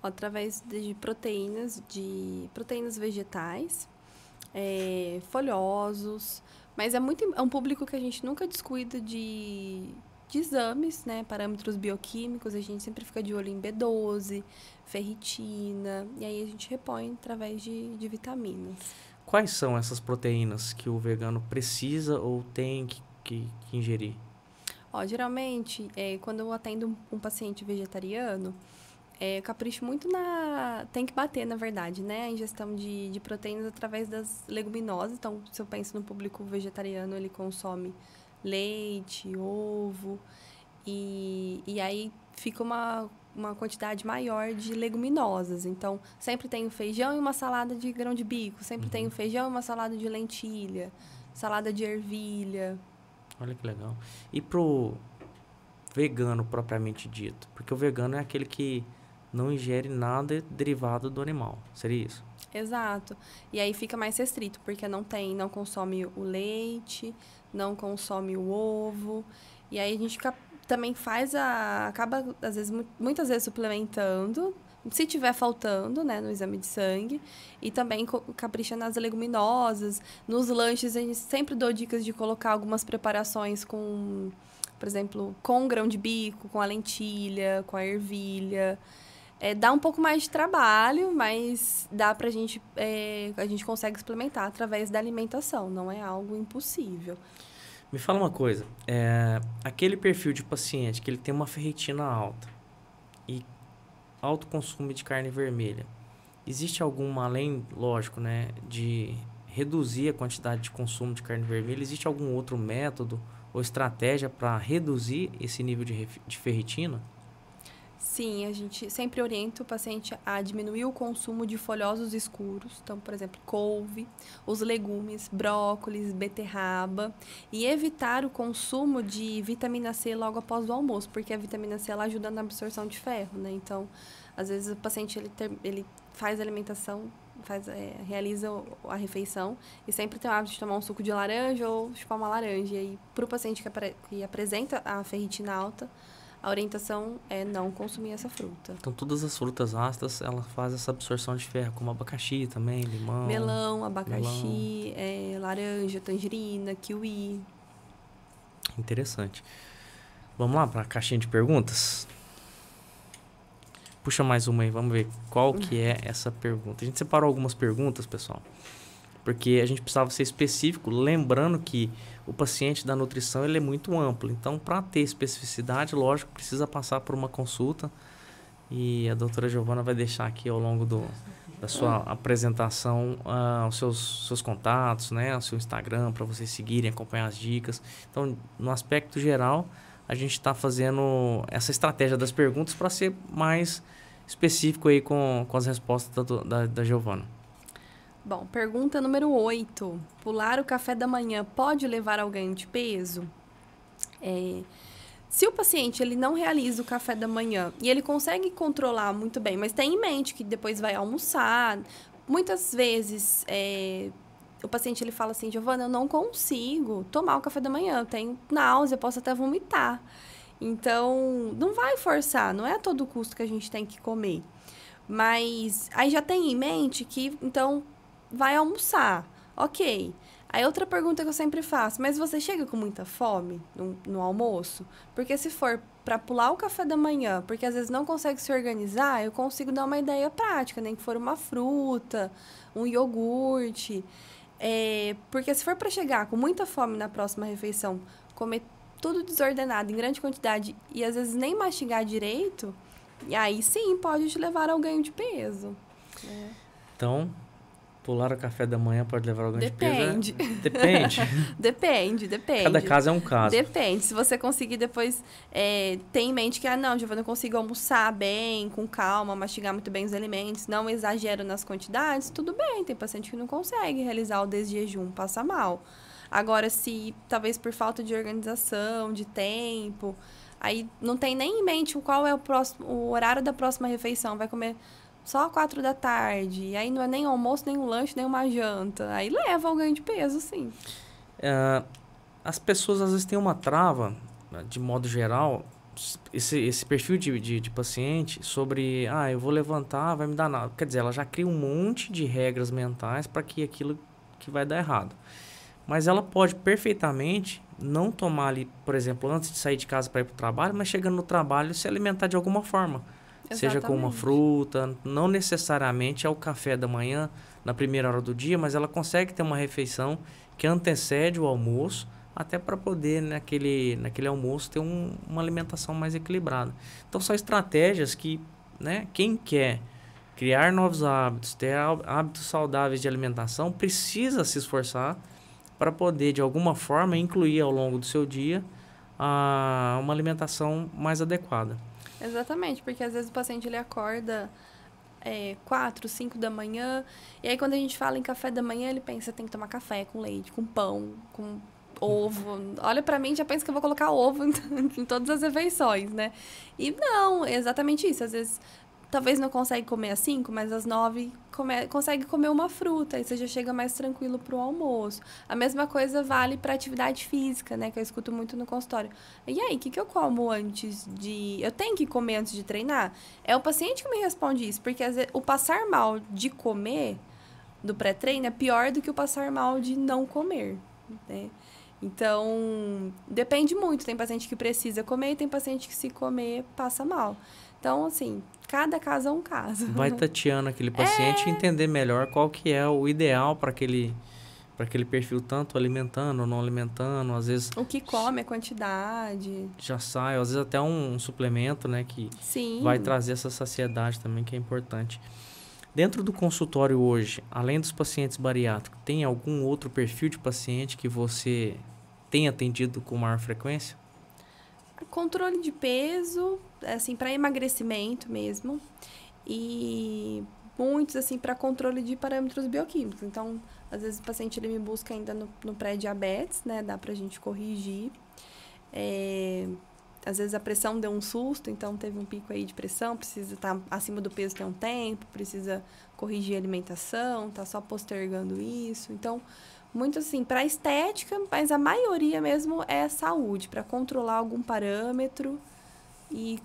Através de proteínas vegetais, folhosos, mas é um público que a gente nunca descuida de exames, né? Parâmetros bioquímicos, a gente sempre fica de olho em B12, ferritina, e aí a gente repõe através de vitaminas. Quais são essas proteínas que o vegano precisa ou tem que ingerir? Geralmente, quando eu atendo um paciente vegetariano, eu capricho muito tem que bater, na verdade, né? A ingestão de proteínas através das leguminosas. Então, se eu penso no público vegetariano, ele consome leite, ovo, e aí fica uma quantidade maior de leguminosas. Então, sempre tenho feijão e uma salada de grão de bico. Sempre tenho feijão e uma salada de lentilha, salada de ervilha. Olha que legal. E pro vegano propriamente dito? Porque o vegano é aquele que não ingere nada derivado do animal. Seria isso? Exato. E aí fica mais restrito, porque não consome o leite, não consome o ovo. E aí a gente também acaba, às vezes, muitas vezes suplementando, se tiver faltando, né, no exame de sangue. E também capricha nas leguminosas. Nos lanches, a gente sempre dou dicas de colocar algumas preparações com, por exemplo, com grão de bico, com a lentilha, com a ervilha. Dá um pouco mais de trabalho, mas dá pra gente... a gente consegue suplementar através da alimentação, não é algo impossível. Me fala uma coisa, aquele perfil de paciente que ele tem uma ferritina alta e alto consumo de carne vermelha, existe alguma, além, lógico, né, de reduzir a quantidade de consumo de carne vermelha, existe algum outro método ou estratégia para reduzir esse nível de ferritina? Sim, a gente sempre orienta o paciente a diminuir o consumo de folhosos escuros. Então, por exemplo, couve, os legumes, brócolis, beterraba. E evitar o consumo de vitamina C logo após o almoço, porque a vitamina C ela ajuda na absorção de ferro, né? Então, às vezes o paciente ele faz a alimentação, realiza a refeição e sempre tem o hábito de tomar um suco de laranja ou chupar uma laranja. E aí, para o paciente que apresenta a ferritina alta, a orientação é não consumir essa fruta. Então, todas as frutas ácidas, ela faz essa absorção de ferro, como abacaxi também, limão. Melão, abacaxi, laranja, tangerina, kiwi. Interessante. Vamos lá para a caixinha de perguntas? Puxa mais uma aí, vamos ver qual que é essa pergunta. A gente separou algumas perguntas, pessoal, porque a gente precisava ser específico, lembrando que o paciente da nutrição ele é muito amplo. Então, para ter especificidade, lógico, precisa passar por uma consulta. E a doutora Giovana vai deixar aqui ao longo da sua apresentação os seus contatos, né, o seu Instagram, para vocês seguirem, acompanhar as dicas. Então, no aspecto geral, a gente está fazendo essa estratégia das perguntas para ser mais específico aí com as respostas da Giovana. Bom, pergunta número 8. Pular o café da manhã pode levar ao ganho de peso? Se o paciente ele não realiza o café da manhã e ele consegue controlar muito bem, mas tem em mente que depois vai almoçar, muitas vezes o paciente ele fala assim, Giovana, eu não consigo tomar o café da manhã, eu tenho náusea, posso até vomitar. Então, não vai forçar, não é a todo custo que a gente tem que comer. Mas aí já tem em mente que, então, vai almoçar, ok. Aí outra pergunta que eu sempre faço, mas você chega com muita fome no almoço? Porque se for para pular o café da manhã, porque às vezes não consegue se organizar, eu consigo dar uma ideia prática, nem que for uma fruta, um iogurte. Porque se for para chegar com muita fome na próxima refeição, comer tudo desordenado, em grande quantidade, e às vezes nem mastigar direito, e aí sim pode te levar ao ganho de peso. Então, pular o café da manhã pode levar ao ganho de peso? Depende. Depende. Depende. Cada caso é um caso. Depende. Se você conseguir depois ter em mente que, não, Giovana, eu consigo almoçar bem, com calma, mastigar muito bem os alimentos, não exagero nas quantidades, tudo bem. Tem paciente que não consegue realizar o desjejum, passa mal. Agora, se talvez por falta de organização, de tempo, aí não tem nem em mente qual é o horário da próxima refeição, vai comer só 4 da tarde, e aí não é nem almoço, nem um lanche, nem uma janta. Aí leva ao ganho de peso, sim. As pessoas às vezes têm uma trava, de modo geral, esse perfil de paciente sobre, eu vou levantar, vai me dar nada. Quer dizer, ela já cria um monte de regras mentais para que aquilo que vai dar errado. Mas ela pode perfeitamente não tomar ali, por exemplo, antes de sair de casa para ir para o trabalho, mas chegando no trabalho se alimentar de alguma forma. Exatamente. Seja com uma fruta, não necessariamente é o café da manhã na primeira hora do dia, mas ela consegue ter uma refeição que antecede o almoço, até para poder, naquele almoço, ter uma alimentação mais equilibrada. Então, são estratégias que, quem quer criar novos hábitos, ter hábitos saudáveis de alimentação, precisa se esforçar para poder, de alguma forma, incluir ao longo do seu dia uma alimentação mais adequada. Exatamente, porque às vezes o paciente ele acorda 4, 5 da manhã, e aí quando a gente fala em café da manhã, ele pensa, tem que tomar café com leite, com pão, com ovo. Olha pra mim, já pensa que eu vou colocar ovo em todas as refeições, né? E não, é exatamente isso. Às vezes, talvez não consegue comer às 5, mas às 9 consegue comer uma fruta. Aí você já chega mais tranquilo pro almoço. A mesma coisa vale para atividade física, né? Que eu escuto muito no consultório. E aí, o que eu como antes de... Eu tenho que comer antes de treinar? É o paciente que me responde isso. Porque às vezes, o passar mal de comer do pré-treino é pior do que o passar mal de não comer, né? Então, depende muito. Tem paciente que precisa comer e tem paciente que se comer passa mal. Então, assim, cada caso é um caso. Vai tateando aquele paciente e entender melhor qual que é o ideal para para aquele perfil tanto alimentando ou não alimentando, às vezes... O que come, a quantidade. Já sai, às vezes até um suplemento, né, que Sim. vai trazer essa saciedade também, que é importante. Dentro do consultório hoje, além dos pacientes bariátricos, tem algum outro perfil de paciente que você tem atendido com maior frequência? Controle de peso, assim, para emagrecimento mesmo. E muitos, assim, para controle de parâmetros bioquímicos. Então, às vezes o paciente ele me busca ainda no pré-diabetes, né? Dá pra gente corrigir. Às vezes a pressão deu um susto, então teve um pico aí de pressão, precisa estar acima do peso tem um tempo, precisa corrigir a alimentação, tá só postergando isso. Então, muito assim, para estética, mas a maioria mesmo é saúde, para controlar algum parâmetro e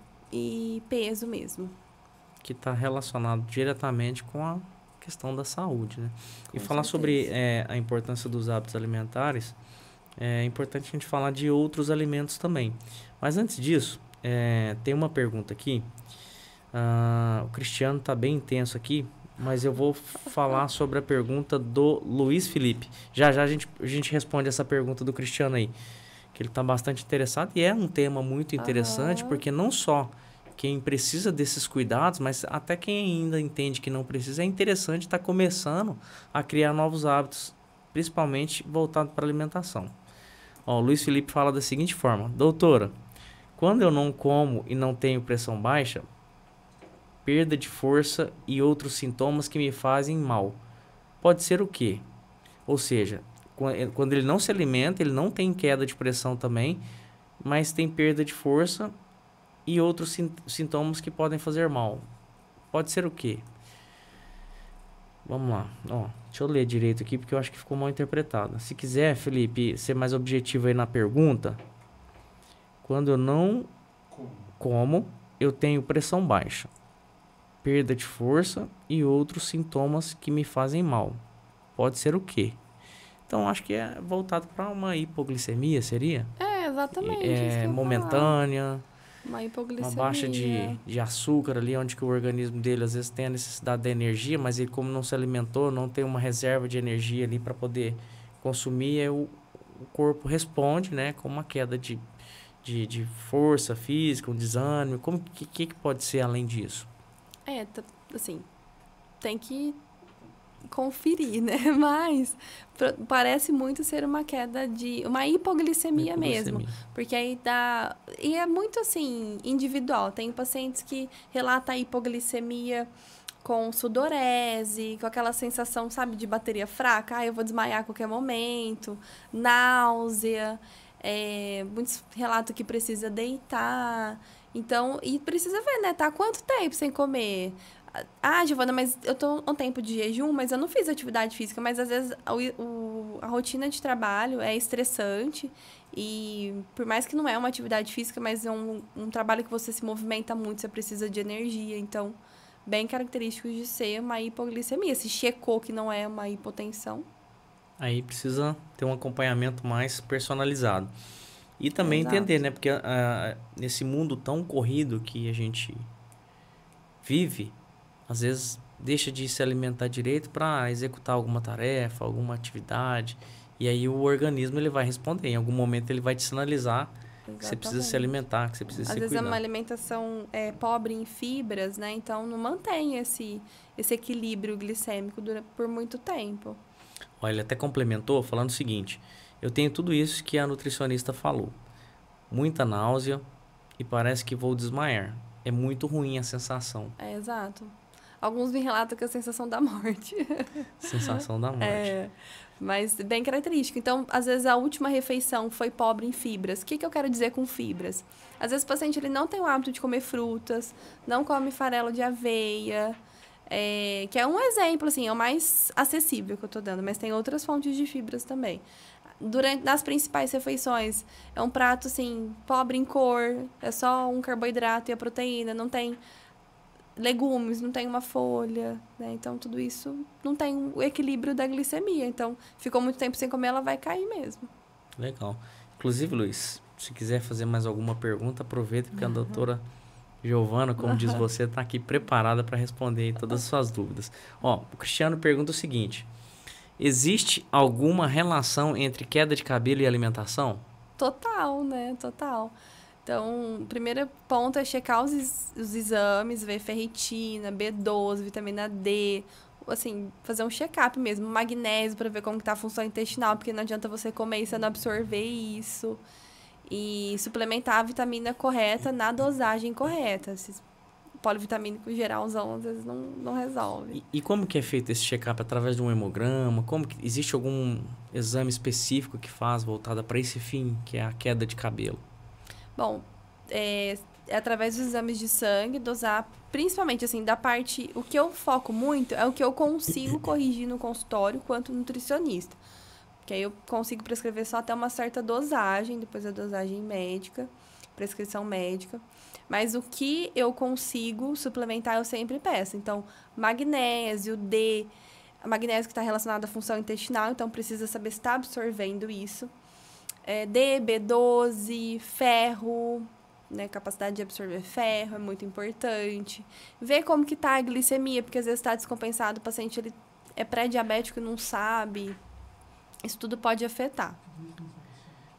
peso mesmo. Que está relacionado diretamente com a questão da saúde, né? E falar certeza. sobre a importância dos hábitos alimentares, é importante a gente falar de outros alimentos também. Mas antes disso, tem uma pergunta aqui. O Cristiano está bem intenso aqui, mas eu vou falar sobre a pergunta do Luiz Felipe. Já a gente responde essa pergunta do Cristiano aí, que ele está bastante interessado. E é um tema muito interessante, porque não só quem precisa desses cuidados, mas até quem ainda entende que não precisa, é interessante estar começando a criar novos hábitos, principalmente voltado para a alimentação. O Luiz Felipe fala da seguinte forma: doutora, quando eu não como e não tenho pressão baixa, perda de força e outros sintomas que me fazem mal. Pode ser o quê? Ou seja, quando ele não se alimenta, ele não tem queda de pressão também, mas tem perda de força e outros sintomas que podem fazer mal. Pode ser o quê? Vamos lá. Deixa eu ler direito aqui, porque eu acho que ficou mal interpretado. Se quiser, Felipe, ser mais objetivo aí na pergunta. Quando eu não como, eu tenho pressão baixa, perda de força e outros sintomas que me fazem mal. Pode ser o quê? Então, acho que é voltado para uma hipoglicemia, seria? Exatamente. Isso que eu ia momentânea. Uma hipoglicemia. Uma baixa de açúcar ali, onde que o organismo dele às vezes tem a necessidade da energia, mas ele, como não se alimentou, não tem uma reserva de energia ali para poder consumir, aí o corpo responde, né, com uma queda de força física, um desânimo. Como que pode ser além disso? Assim, tem que conferir, né? Mas parece muito ser uma queda de... uma hipoglicemia mesmo. Porque aí dá... E é muito, assim, individual. Tem pacientes que relatam a hipoglicemia com sudorese, com aquela sensação, sabe, de bateria fraca. Eu vou desmaiar a qualquer momento. Náusea. Muitos relatam que precisa deitar. Então, e precisa ver, né? Tá há quanto tempo sem comer? Giovana, mas eu tô um tempo de jejum, mas eu não fiz atividade física. Mas, às vezes, a rotina de trabalho é estressante. E, por mais que não é uma atividade física, mas é um trabalho que você se movimenta muito, você precisa de energia. Então, bem característico de ser uma hipoglicemia. Se checou que não é uma hipotensão. Aí precisa ter um acompanhamento mais personalizado. E também entender, né? Porque nesse mundo tão corrido que a gente vive, às vezes deixa de se alimentar direito para executar alguma tarefa, alguma atividade. E aí o organismo ele vai responder. Em algum momento ele vai te sinalizar que você precisa se alimentar, que você precisa se cuidar. Às vezes é uma alimentação pobre em fibras, né? Então não mantém esse equilíbrio glicêmico por muito tempo. Olha, ele até complementou falando o seguinte: eu tenho tudo isso que a nutricionista falou. Muita náusea e parece que vou desmaiar. É muito ruim a sensação. Exato. Alguns me relatam que é a sensação da morte. Sensação da morte. Mas bem característico. Então, às vezes, a última refeição foi pobre em fibras. O que eu quero dizer com fibras? Às vezes, o paciente ele não tem o hábito de comer frutas, não come farelo de aveia, que é um exemplo, assim, é o mais acessível que eu estou dando, mas tem outras fontes de fibras também. Nas principais refeições, é um prato, assim, pobre em cor, é só um carboidrato e a proteína, não tem legumes, não tem uma folha, né? Então, tudo isso não tem o equilíbrio da glicemia. Então, ficou muito tempo sem comer, ela vai cair mesmo. Legal. Inclusive, Luiz, se quiser fazer mais alguma pergunta, aproveita, porque a doutora Giovana, como diz você, está aqui preparada para responder todas as suas dúvidas. O Cristiano pergunta o seguinte: Existe alguma relação entre queda de cabelo e alimentação? Total, né? Total. Então, o primeiro ponto é checar os exames, ver ferritina, B12, vitamina D, assim, fazer um check-up mesmo, magnésio para ver como que tá a função intestinal, porque não adianta você comer e você não absorver isso. E suplementar a vitamina correta na dosagem correta. Esses polivitamínicos geralzão, às vezes, não resolve. E como que é feito esse check-up? Através de um hemograma? Como que, existe algum exame específico que faz voltada para esse fim, que é a queda de cabelo? Bom, é através dos exames de sangue, dosar, principalmente, assim, da parte... O que eu foco muito é o que eu consigo corrigir no consultório quanto nutricionista. Porque aí eu consigo prescrever só até uma certa dosagem, depois a dosagem médica, prescrição médica. Mas o que eu consigo suplementar, eu sempre peço. Então, magnésio, D, magnésio que está relacionado à função intestinal, então precisa saber se está absorvendo isso. D, B12, ferro, né, capacidade de absorver ferro é muito importante. Ver como que está a glicemia, porque às vezes está descompensado, o paciente ele é pré-diabético e não sabe. Isso tudo pode afetar.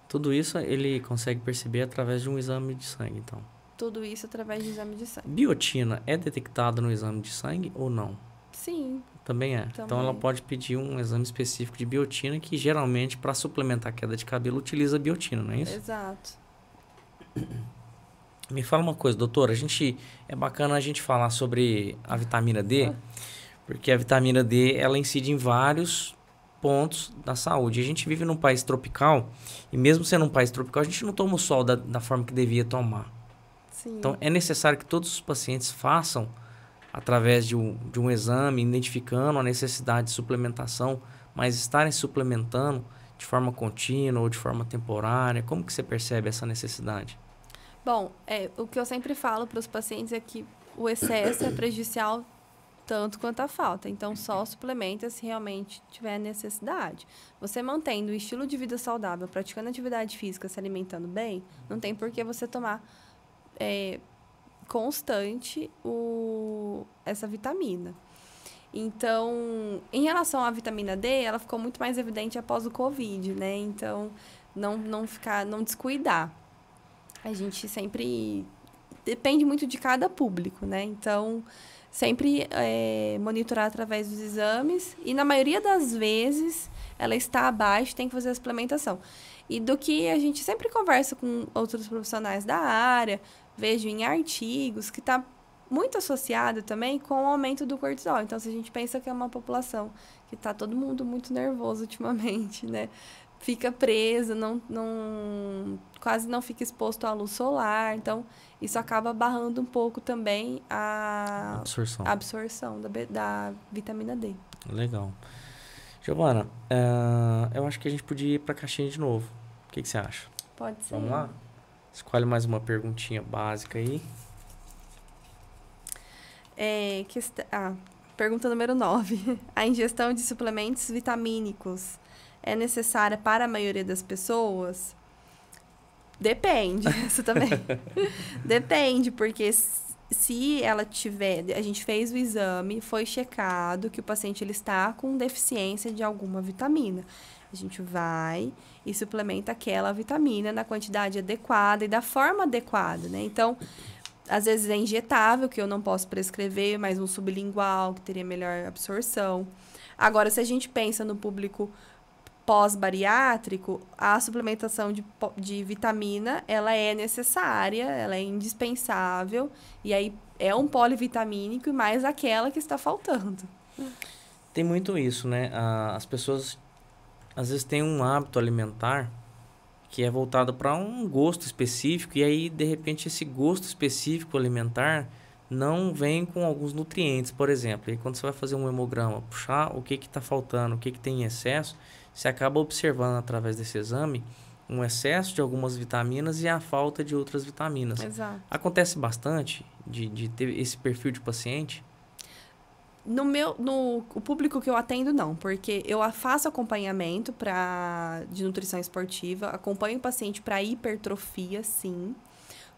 Tudo isso ele consegue perceber através de um exame de sangue, então. Tudo isso através de exame de sangue. Biotina é detectada no exame de sangue ou não? Sim. Também é. Também. Então ela pode pedir um exame específico de biotina, que geralmente, para suplementar a queda de cabelo, utiliza biotina, não é isso? Exato. Me fala uma coisa, doutora. É bacana a gente falar sobre a vitamina D, porque a vitamina D ela incide em vários pontos da saúde. A gente vive num país tropical, e mesmo sendo um país tropical, a gente não toma o sol da forma que devia tomar. Sim. Então, é necessário que todos os pacientes façam, através de um exame, identificando a necessidade de suplementação, mas estarem suplementando de forma contínua ou de forma temporária. Como que você percebe essa necessidade? Bom, o que eu sempre falo para os pacientes é que o excesso é prejudicial tanto quanto a falta. Então, só suplementa se realmente tiver necessidade. Você mantendo o estilo de vida saudável, praticando atividade física, se alimentando bem, não tem por que você tomar constante essa vitamina. Então, em relação à vitamina D, ela ficou muito mais evidente após o Covid, né? Então, não descuidar. A gente sempre... Depende muito de cada público, né? Então, sempre monitorar através dos exames. E, na maioria das vezes, ela está abaixo, tem que fazer a suplementação. E do que a gente sempre conversa com outros profissionais da área, vejo em artigos, que está muito associado também com o aumento do cortisol. Então, se a gente pensa que é uma população que está todo mundo muito nervoso ultimamente, né? Fica preso, quase não fica exposto à luz solar. Então, isso acaba barrando um pouco também a absorção da vitamina D. Legal. Giovana, eu acho que a gente podia ir para a caixinha de novo. O que você acha? Pode ser. Vamos lá? Escolhe mais uma perguntinha básica aí. Pergunta número 9. A ingestão de suplementos vitamínicos é necessária para a maioria das pessoas? Depende. Isso também. Depende, porque se ela tiver... A gente fez o exame, foi checado que o paciente ele está com deficiência de alguma vitamina. A gente vai e suplementa aquela vitamina na quantidade adequada e da forma adequada, né? Então, às vezes é injetável, que eu não posso prescrever, mas um sublingual, que teria melhor absorção. Agora, se a gente pensa no público pós-bariátrico, a suplementação de vitamina, ela é necessária, ela é indispensável, e aí é um polivitamínico e mais aquela que está faltando. Tem muito isso, né? As pessoas, às vezes, têm um hábito alimentar que é voltado para um gosto específico, e aí, de repente, esse gosto específico alimentar não vem com alguns nutrientes, por exemplo. E quando você vai fazer um hemograma, puxar o que está faltando, o que tem em excesso, você acaba observando através desse exame um excesso de algumas vitaminas e a falta de outras vitaminas. Exato. Acontece bastante de ter esse perfil de paciente? No público que eu atendo, não, porque eu faço acompanhamento de nutrição esportiva, acompanho o paciente para hipertrofia, sim,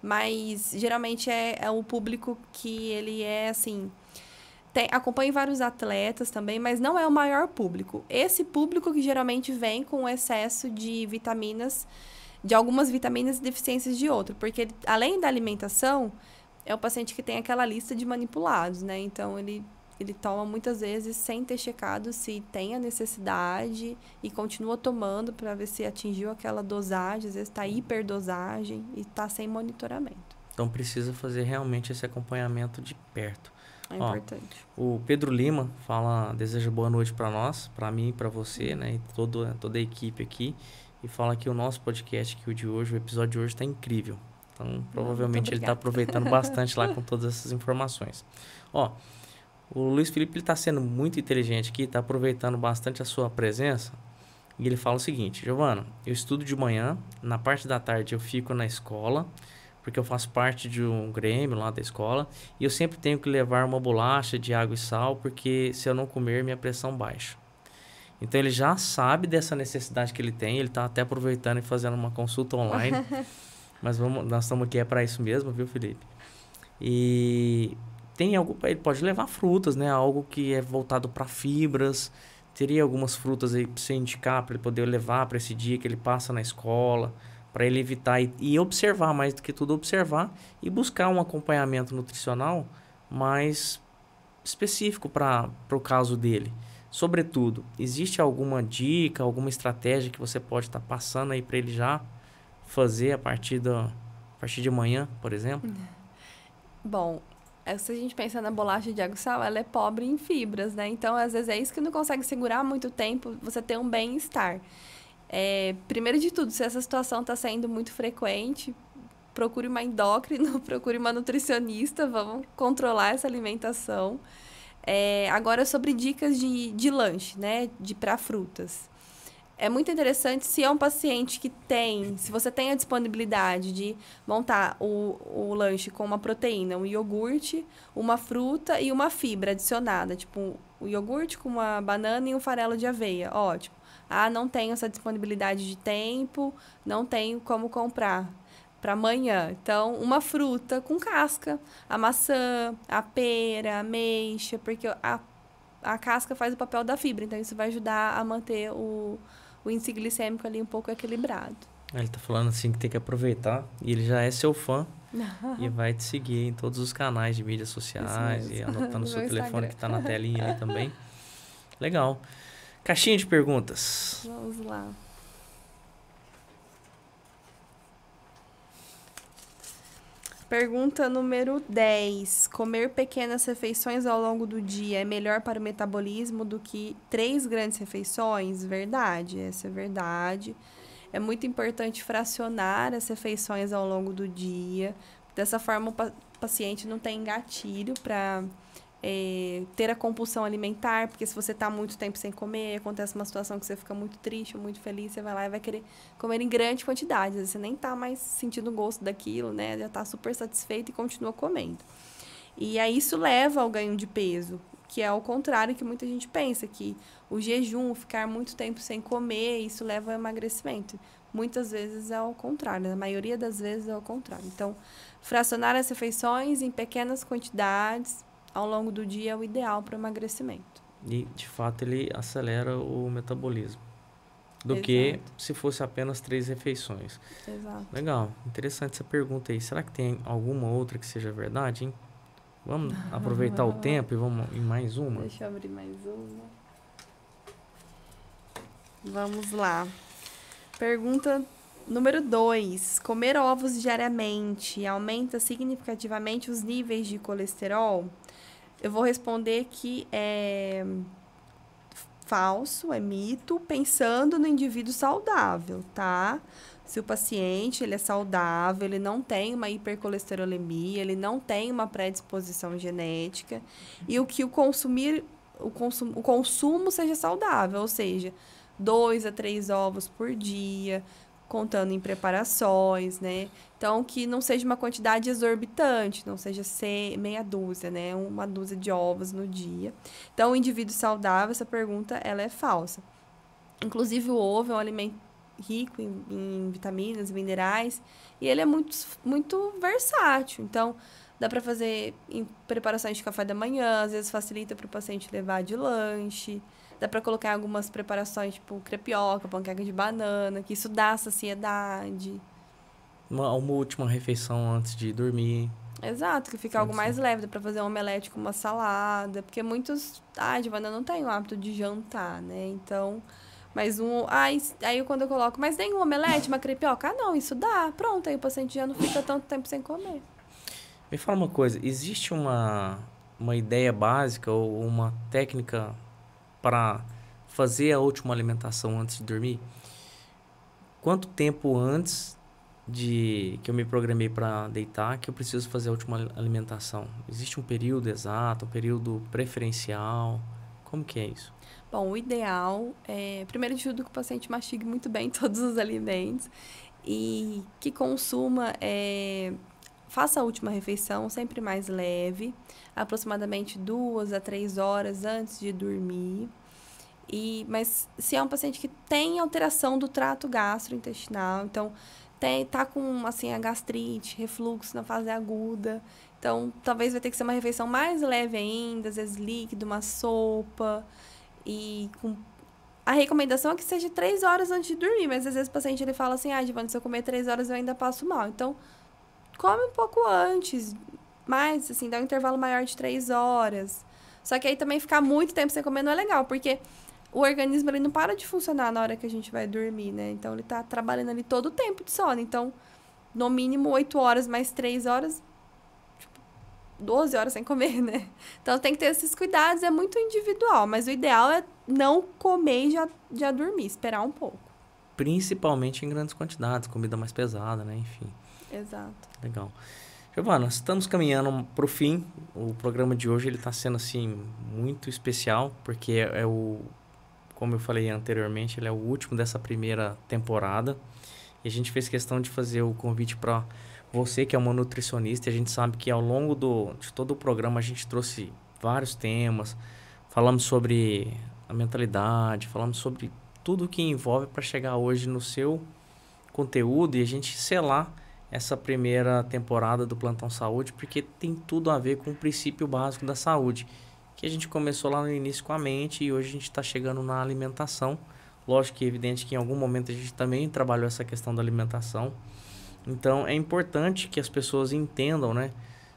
mas geralmente é o público que ele é, assim, acompanho vários atletas também, mas não é o maior público. Esse público que geralmente vem com excesso de vitaminas, de algumas vitaminas e deficiências de outro. Porque, além da alimentação, é o paciente que tem aquela lista de manipulados, né? Então, ele toma muitas vezes sem ter checado se tem a necessidade e continua tomando para ver se atingiu aquela dosagem. Às vezes está hiperdosagem e está sem monitoramento. Então, precisa fazer realmente esse acompanhamento de perto. É importante. O Pedro Lima deseja boa noite para nós, para mim e para você, né? E toda a equipe aqui. E fala que o nosso podcast aqui, o episódio de hoje está incrível. Então, provavelmente ele está aproveitando bastante lá com todas essas informações. O Luiz Felipe está sendo muito inteligente aqui, está aproveitando bastante a sua presença. E ele fala o seguinte: Giovana, eu estudo de manhã, na parte da tarde eu fico na escola, porque eu faço parte de um grêmio lá da escola, e eu sempre tenho que levar uma bolacha de água e sal, porque se eu não comer, minha pressão baixa. Então, ele já sabe dessa necessidade que ele tem, ele está até aproveitando e fazendo uma consulta online, mas nós estamos aqui para isso mesmo, viu, Felipe? E ele pode levar frutas, né? Algo que é voltado para fibras. Teria algumas frutas aí para você indicar, para ele poder levar para esse dia que ele passa na escola, para ele evitar e observar, mais do que tudo observar e buscar um acompanhamento nutricional mais específico para o caso dele. Sobretudo, existe alguma dica, alguma estratégia que você pode estar passando aí para ele já fazer a partir de amanhã, por exemplo? Bom, se a gente pensa na bolacha de água e sal, ela é pobre em fibras, né? Então, às vezes, é isso que não consegue segurar muito tempo, você ter um bem-estar. Primeiro de tudo, se essa situação está sendo muito frequente, procure uma endócrino, procure uma nutricionista, vamos controlar essa alimentação. Agora, sobre dicas de lanche, né? Para frutas. É muito interessante se é um paciente se você tem a disponibilidade de montar o lanche com uma proteína, um iogurte, uma fruta e uma fibra adicionada, tipo o iogurte com uma banana e um farelo de aveia, ótimo. Não tenho essa disponibilidade de tempo, não tenho como comprar para amanhã. Então, uma fruta com casca, a maçã, a pera, a ameixa, porque a casca faz o papel da fibra, então isso vai ajudar a manter o índice glicêmico ali um pouco equilibrado. Ele tá falando assim que tem que aproveitar, e ele já é seu fã e vai te seguir em todos os canais de mídias sociais e anotando o seu telefone que tá na telinha ali também. Legal. Caixinha de perguntas. Vamos lá. Pergunta número 10. Comer pequenas refeições ao longo do dia é melhor para o metabolismo do que 3 grandes refeições? Verdade, essa é verdade. É muito importante fracionar as refeições ao longo do dia. Dessa forma, o paciente não tem gatilho para ter a compulsão alimentar, porque se você está muito tempo sem comer, acontece uma situação que você fica muito triste ou muito feliz, você vai lá e vai querer comer em grande quantidade. Às vezes você nem está mais sentindo o gosto daquilo, né? Já está super satisfeito e continua comendo. E aí isso leva ao ganho de peso, que é ao contrário que muita gente pensa, que o jejum, ficar muito tempo sem comer, isso leva ao emagrecimento. Muitas vezes é ao contrário, na maioria das vezes é ao contrário. Então, fracionar as refeições em pequenas quantidades ao longo do dia é o ideal para o emagrecimento. E, de fato, ele acelera o metabolismo. Do Exato. Que se fosse apenas 3 refeições. Exato. Legal. Interessante essa pergunta aí. Será que tem alguma outra que seja verdade, hein? Vamos aproveitar o tempo e vamos em mais uma? Deixa eu abrir mais uma. Vamos lá. Pergunta número 2. Comer ovos diariamente aumenta significativamente os níveis de colesterol? Eu vou responder que é falso, é mito, pensando no indivíduo saudável, tá? Se o paciente ele é saudável, ele não tem uma hipercolesterolemia, ele não tem uma predisposição genética, e o consumo seja saudável, ou seja, 2 a 3 ovos por dia, contando em preparações, né? Então, que não seja uma quantidade exorbitante, não seja meia dúzia, né? 1 dúzia de ovos no dia. Então, o indivíduo saudável, essa pergunta, ela é falsa. Inclusive, o ovo é um alimento rico em vitaminas, minerais, e ele é muito, muito versátil. Então, Dá para fazer em preparações de café da manhã, às vezes facilita para o paciente levar de lanche. Dá para colocar algumas preparações, tipo crepioca, panqueca de banana, que isso dá saciedade. Uma última refeição antes de dormir. Exato, que fica algo mais leve. Dá para fazer um omelete com uma salada. Porque muitos... Giovana, não tem o hábito de jantar, né? Então... Mas aí quando eu coloco, mas nem um omelete, uma crepioca? Não, isso dá. Pronto, aí o paciente já não fica tanto tempo sem comer. Me fala uma coisa, existe uma ideia básica ou uma técnica para fazer a última alimentação antes de dormir? Quanto tempo antes de que eu me programei para deitar que eu preciso fazer a última alimentação? Existe um período exato, um período preferencial? Como que é isso? Bom, o ideal é, primeiro de tudo, que o paciente mastigue muito bem todos os alimentos e que consuma, faça a última refeição sempre mais leve, aproximadamente 2 a 3 horas antes de dormir. Mas se é um paciente que tem alteração do trato gastrointestinal, então tá com assim, a gastrite, refluxo na fase aguda, então talvez vai ter que ser uma refeição mais leve ainda, às vezes líquido, uma sopa. A recomendação é que seja 3 horas antes de dormir, mas às vezes o paciente ele fala assim, Giovana, se eu comer 3 horas eu ainda passo mal. Então, come um pouco antes, mas assim, dá um intervalo maior de 3 horas. Só que aí também ficar muito tempo sem comer não é legal, porque o organismo ele não para de funcionar na hora que a gente vai dormir, né? Então, ele tá trabalhando ali todo o tempo de sono. Então, no mínimo 8 horas mais 3 horas... 12 horas sem comer, né? Então, tem que ter esses cuidados, é muito individual. Mas o ideal é não comer e já dormir, esperar um pouco. Principalmente em grandes quantidades, comida mais pesada, né? Enfim. Exato. Legal. Giovana, estamos caminhando para o fim. O programa de hoje ele está sendo, assim, muito especial, porque como eu falei anteriormente, ele é o último dessa primeira temporada. E a gente fez questão de fazer o convite para você que é uma nutricionista. E a gente sabe que ao longo de todo o programa a gente trouxe vários temas. Falamos sobre a mentalidade, falamos sobre tudo que envolve para chegar hoje no seu conteúdo e a gente selar essa primeira temporada do Plantão Saúde, porque tem tudo a ver com o princípio básico da saúde, que a gente começou lá no início com a mente e hoje a gente está chegando na alimentação. Lógico que é evidente que em algum momento a gente também trabalhou essa questão da alimentação. Então, é importante que as pessoas entendam, né,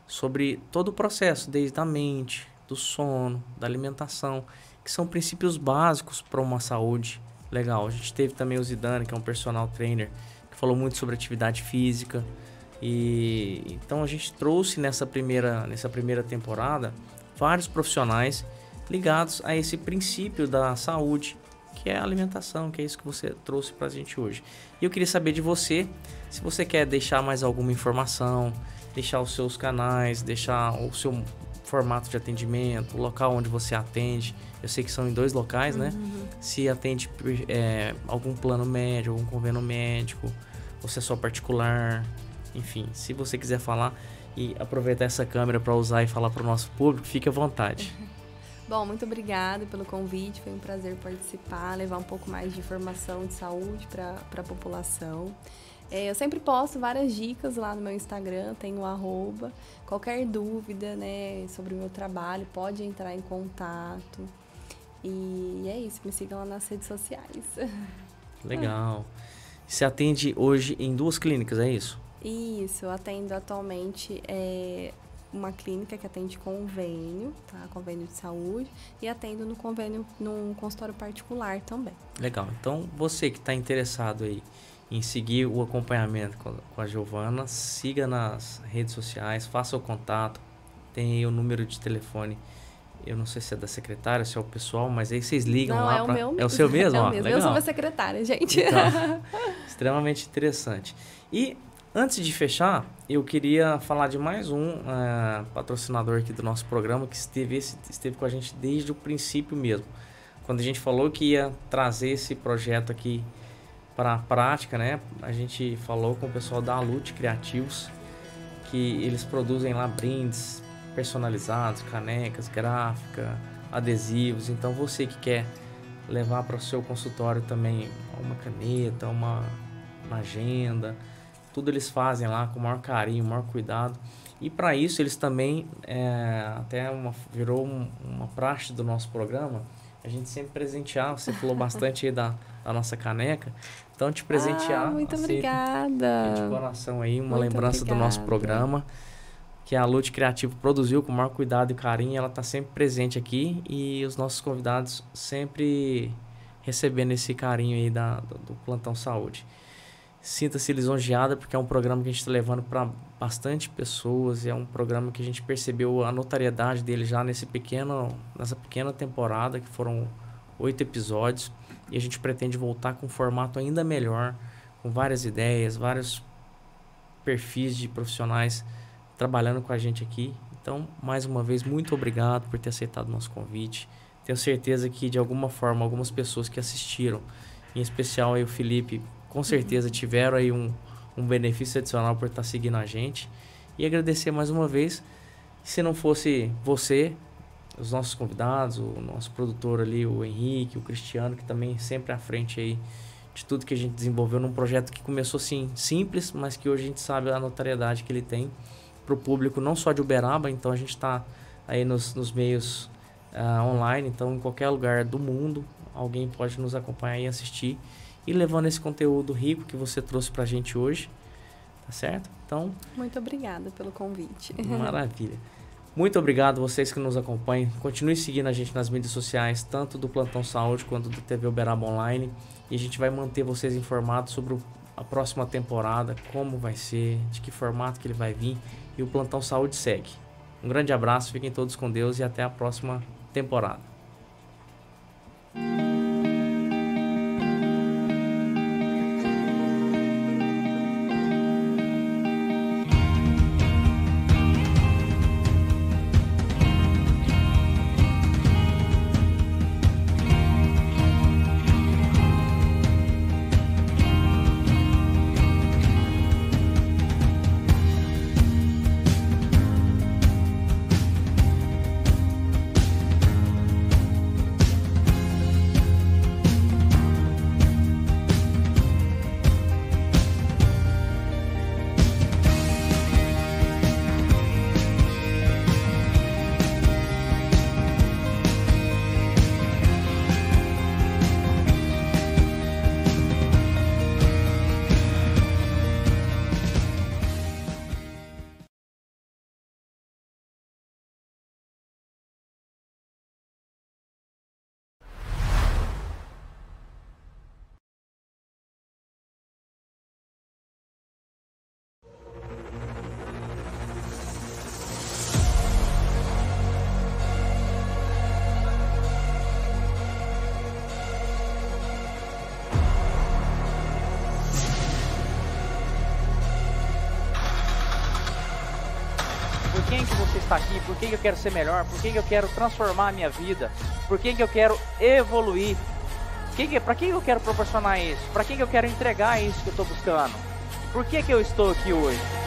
sobre todo o processo, desde a mente, do sono, da alimentação, que são princípios básicos para uma saúde legal. A gente teve também o Zidane, que é um personal trainer, que falou muito sobre atividade física. E então, a gente trouxe nessa primeira temporada vários profissionais ligados a esse princípio da saúde, que é a alimentação, que é isso que você trouxe para a gente hoje. E eu queria saber de você, se você quer deixar mais alguma informação, deixar os seus canais, deixar o seu formato de atendimento, o local onde você atende. Eu sei que são em 2 locais, né? Se atende algum plano médico, algum convênio médico, ou se é só particular. Enfim, se você quiser falar e aproveitar essa câmera para usar e falar para o nosso público, fique à vontade. Bom, muito obrigada pelo convite, foi um prazer participar, levar um pouco mais de informação de saúde para a população. Eu sempre posto várias dicas lá no meu Instagram, tem o @. Qualquer dúvida, né, sobre o meu trabalho, pode entrar em contato. E é isso, me sigam lá nas redes sociais. Legal. Você atende hoje em 2 clínicas, é isso? Isso, eu atendo atualmente uma clínica que atende convênio, tá? Convênio de saúde, e atendo no convênio num consultório particular também. Legal. Então, você que está interessado aí em seguir o acompanhamento com a Giovana, siga nas redes sociais, faça o contato, tem aí o número de telefone. Eu não sei se é da secretária, se é o pessoal, mas aí vocês ligam não, lá. É o meu mesmo. É o seu mesmo? É o mesmo. Legal. Eu sou uma secretária, gente. Então, extremamente interessante. E antes de fechar, eu queria falar de mais um patrocinador aqui do nosso programa que esteve com a gente desde o princípio mesmo. Quando a gente falou que ia trazer esse projeto aqui para a prática, né? A gente falou com o pessoal da Alute Criativos, que eles produzem lá brindes personalizados, canecas, gráfica, adesivos. Então, você que quer levar para o seu consultório também uma caneta, uma agenda, tudo eles fazem lá com o maior carinho, o maior cuidado. E para isso eles também, virou uma praxe do nosso programa, a gente sempre presentear. Você falou bastante aí da nossa caneca, então te presentear. Muito obrigada. De coração aí, uma Muito lembrança do nosso programa, que a Lute Criativo produziu com o maior cuidado e carinho. Ela está sempre presente aqui e os nossos convidados sempre recebendo esse carinho aí do Plantão Saúde. Sinta-se lisonjeada, porque é um programa que a gente está levando para bastante pessoas, e é um programa que a gente percebeu a notariedade dele já nessa pequena temporada, que foram 8 episódios, e a gente pretende voltar com um formato ainda melhor, com várias ideias, vários perfis de profissionais trabalhando com a gente aqui. Então, mais uma vez, muito obrigado por ter aceitado o nosso convite. Tenho certeza que, de alguma forma, algumas pessoas que assistiram, em especial aí o Felipe, com certeza tiveram aí um benefício adicional por estar seguindo a gente. E agradecer mais uma vez. Se não fosse você, os nossos convidados, o nosso produtor ali, o Henrique, o Cristiano, que também sempre à frente aí de tudo que a gente desenvolveu num projeto que começou assim simples, mas que hoje a gente sabe a notariedade que ele tem para o público, não só de Uberaba. Então a gente está aí nos meios online, então em qualquer lugar do mundo alguém pode nos acompanhar e assistir, e levando esse conteúdo rico que você trouxe pra gente hoje, tá certo? Então, muito obrigada pelo convite. Maravilha. Muito obrigado vocês que nos acompanham. Continue seguindo a gente nas mídias sociais, tanto do Plantão Saúde quanto do TV Uberaba Online, e a gente vai manter vocês informados sobre a próxima temporada, como vai ser, de que formato que ele vai vir, e o Plantão Saúde segue. Um grande abraço, fiquem todos com Deus e até a próxima temporada. Por quem que você está aqui? Por que eu quero ser melhor? Por que eu quero transformar a minha vida? Por que eu quero evoluir? Para quem eu quero proporcionar isso? Para quem eu quero entregar isso que eu estou buscando? Por que eu estou aqui hoje?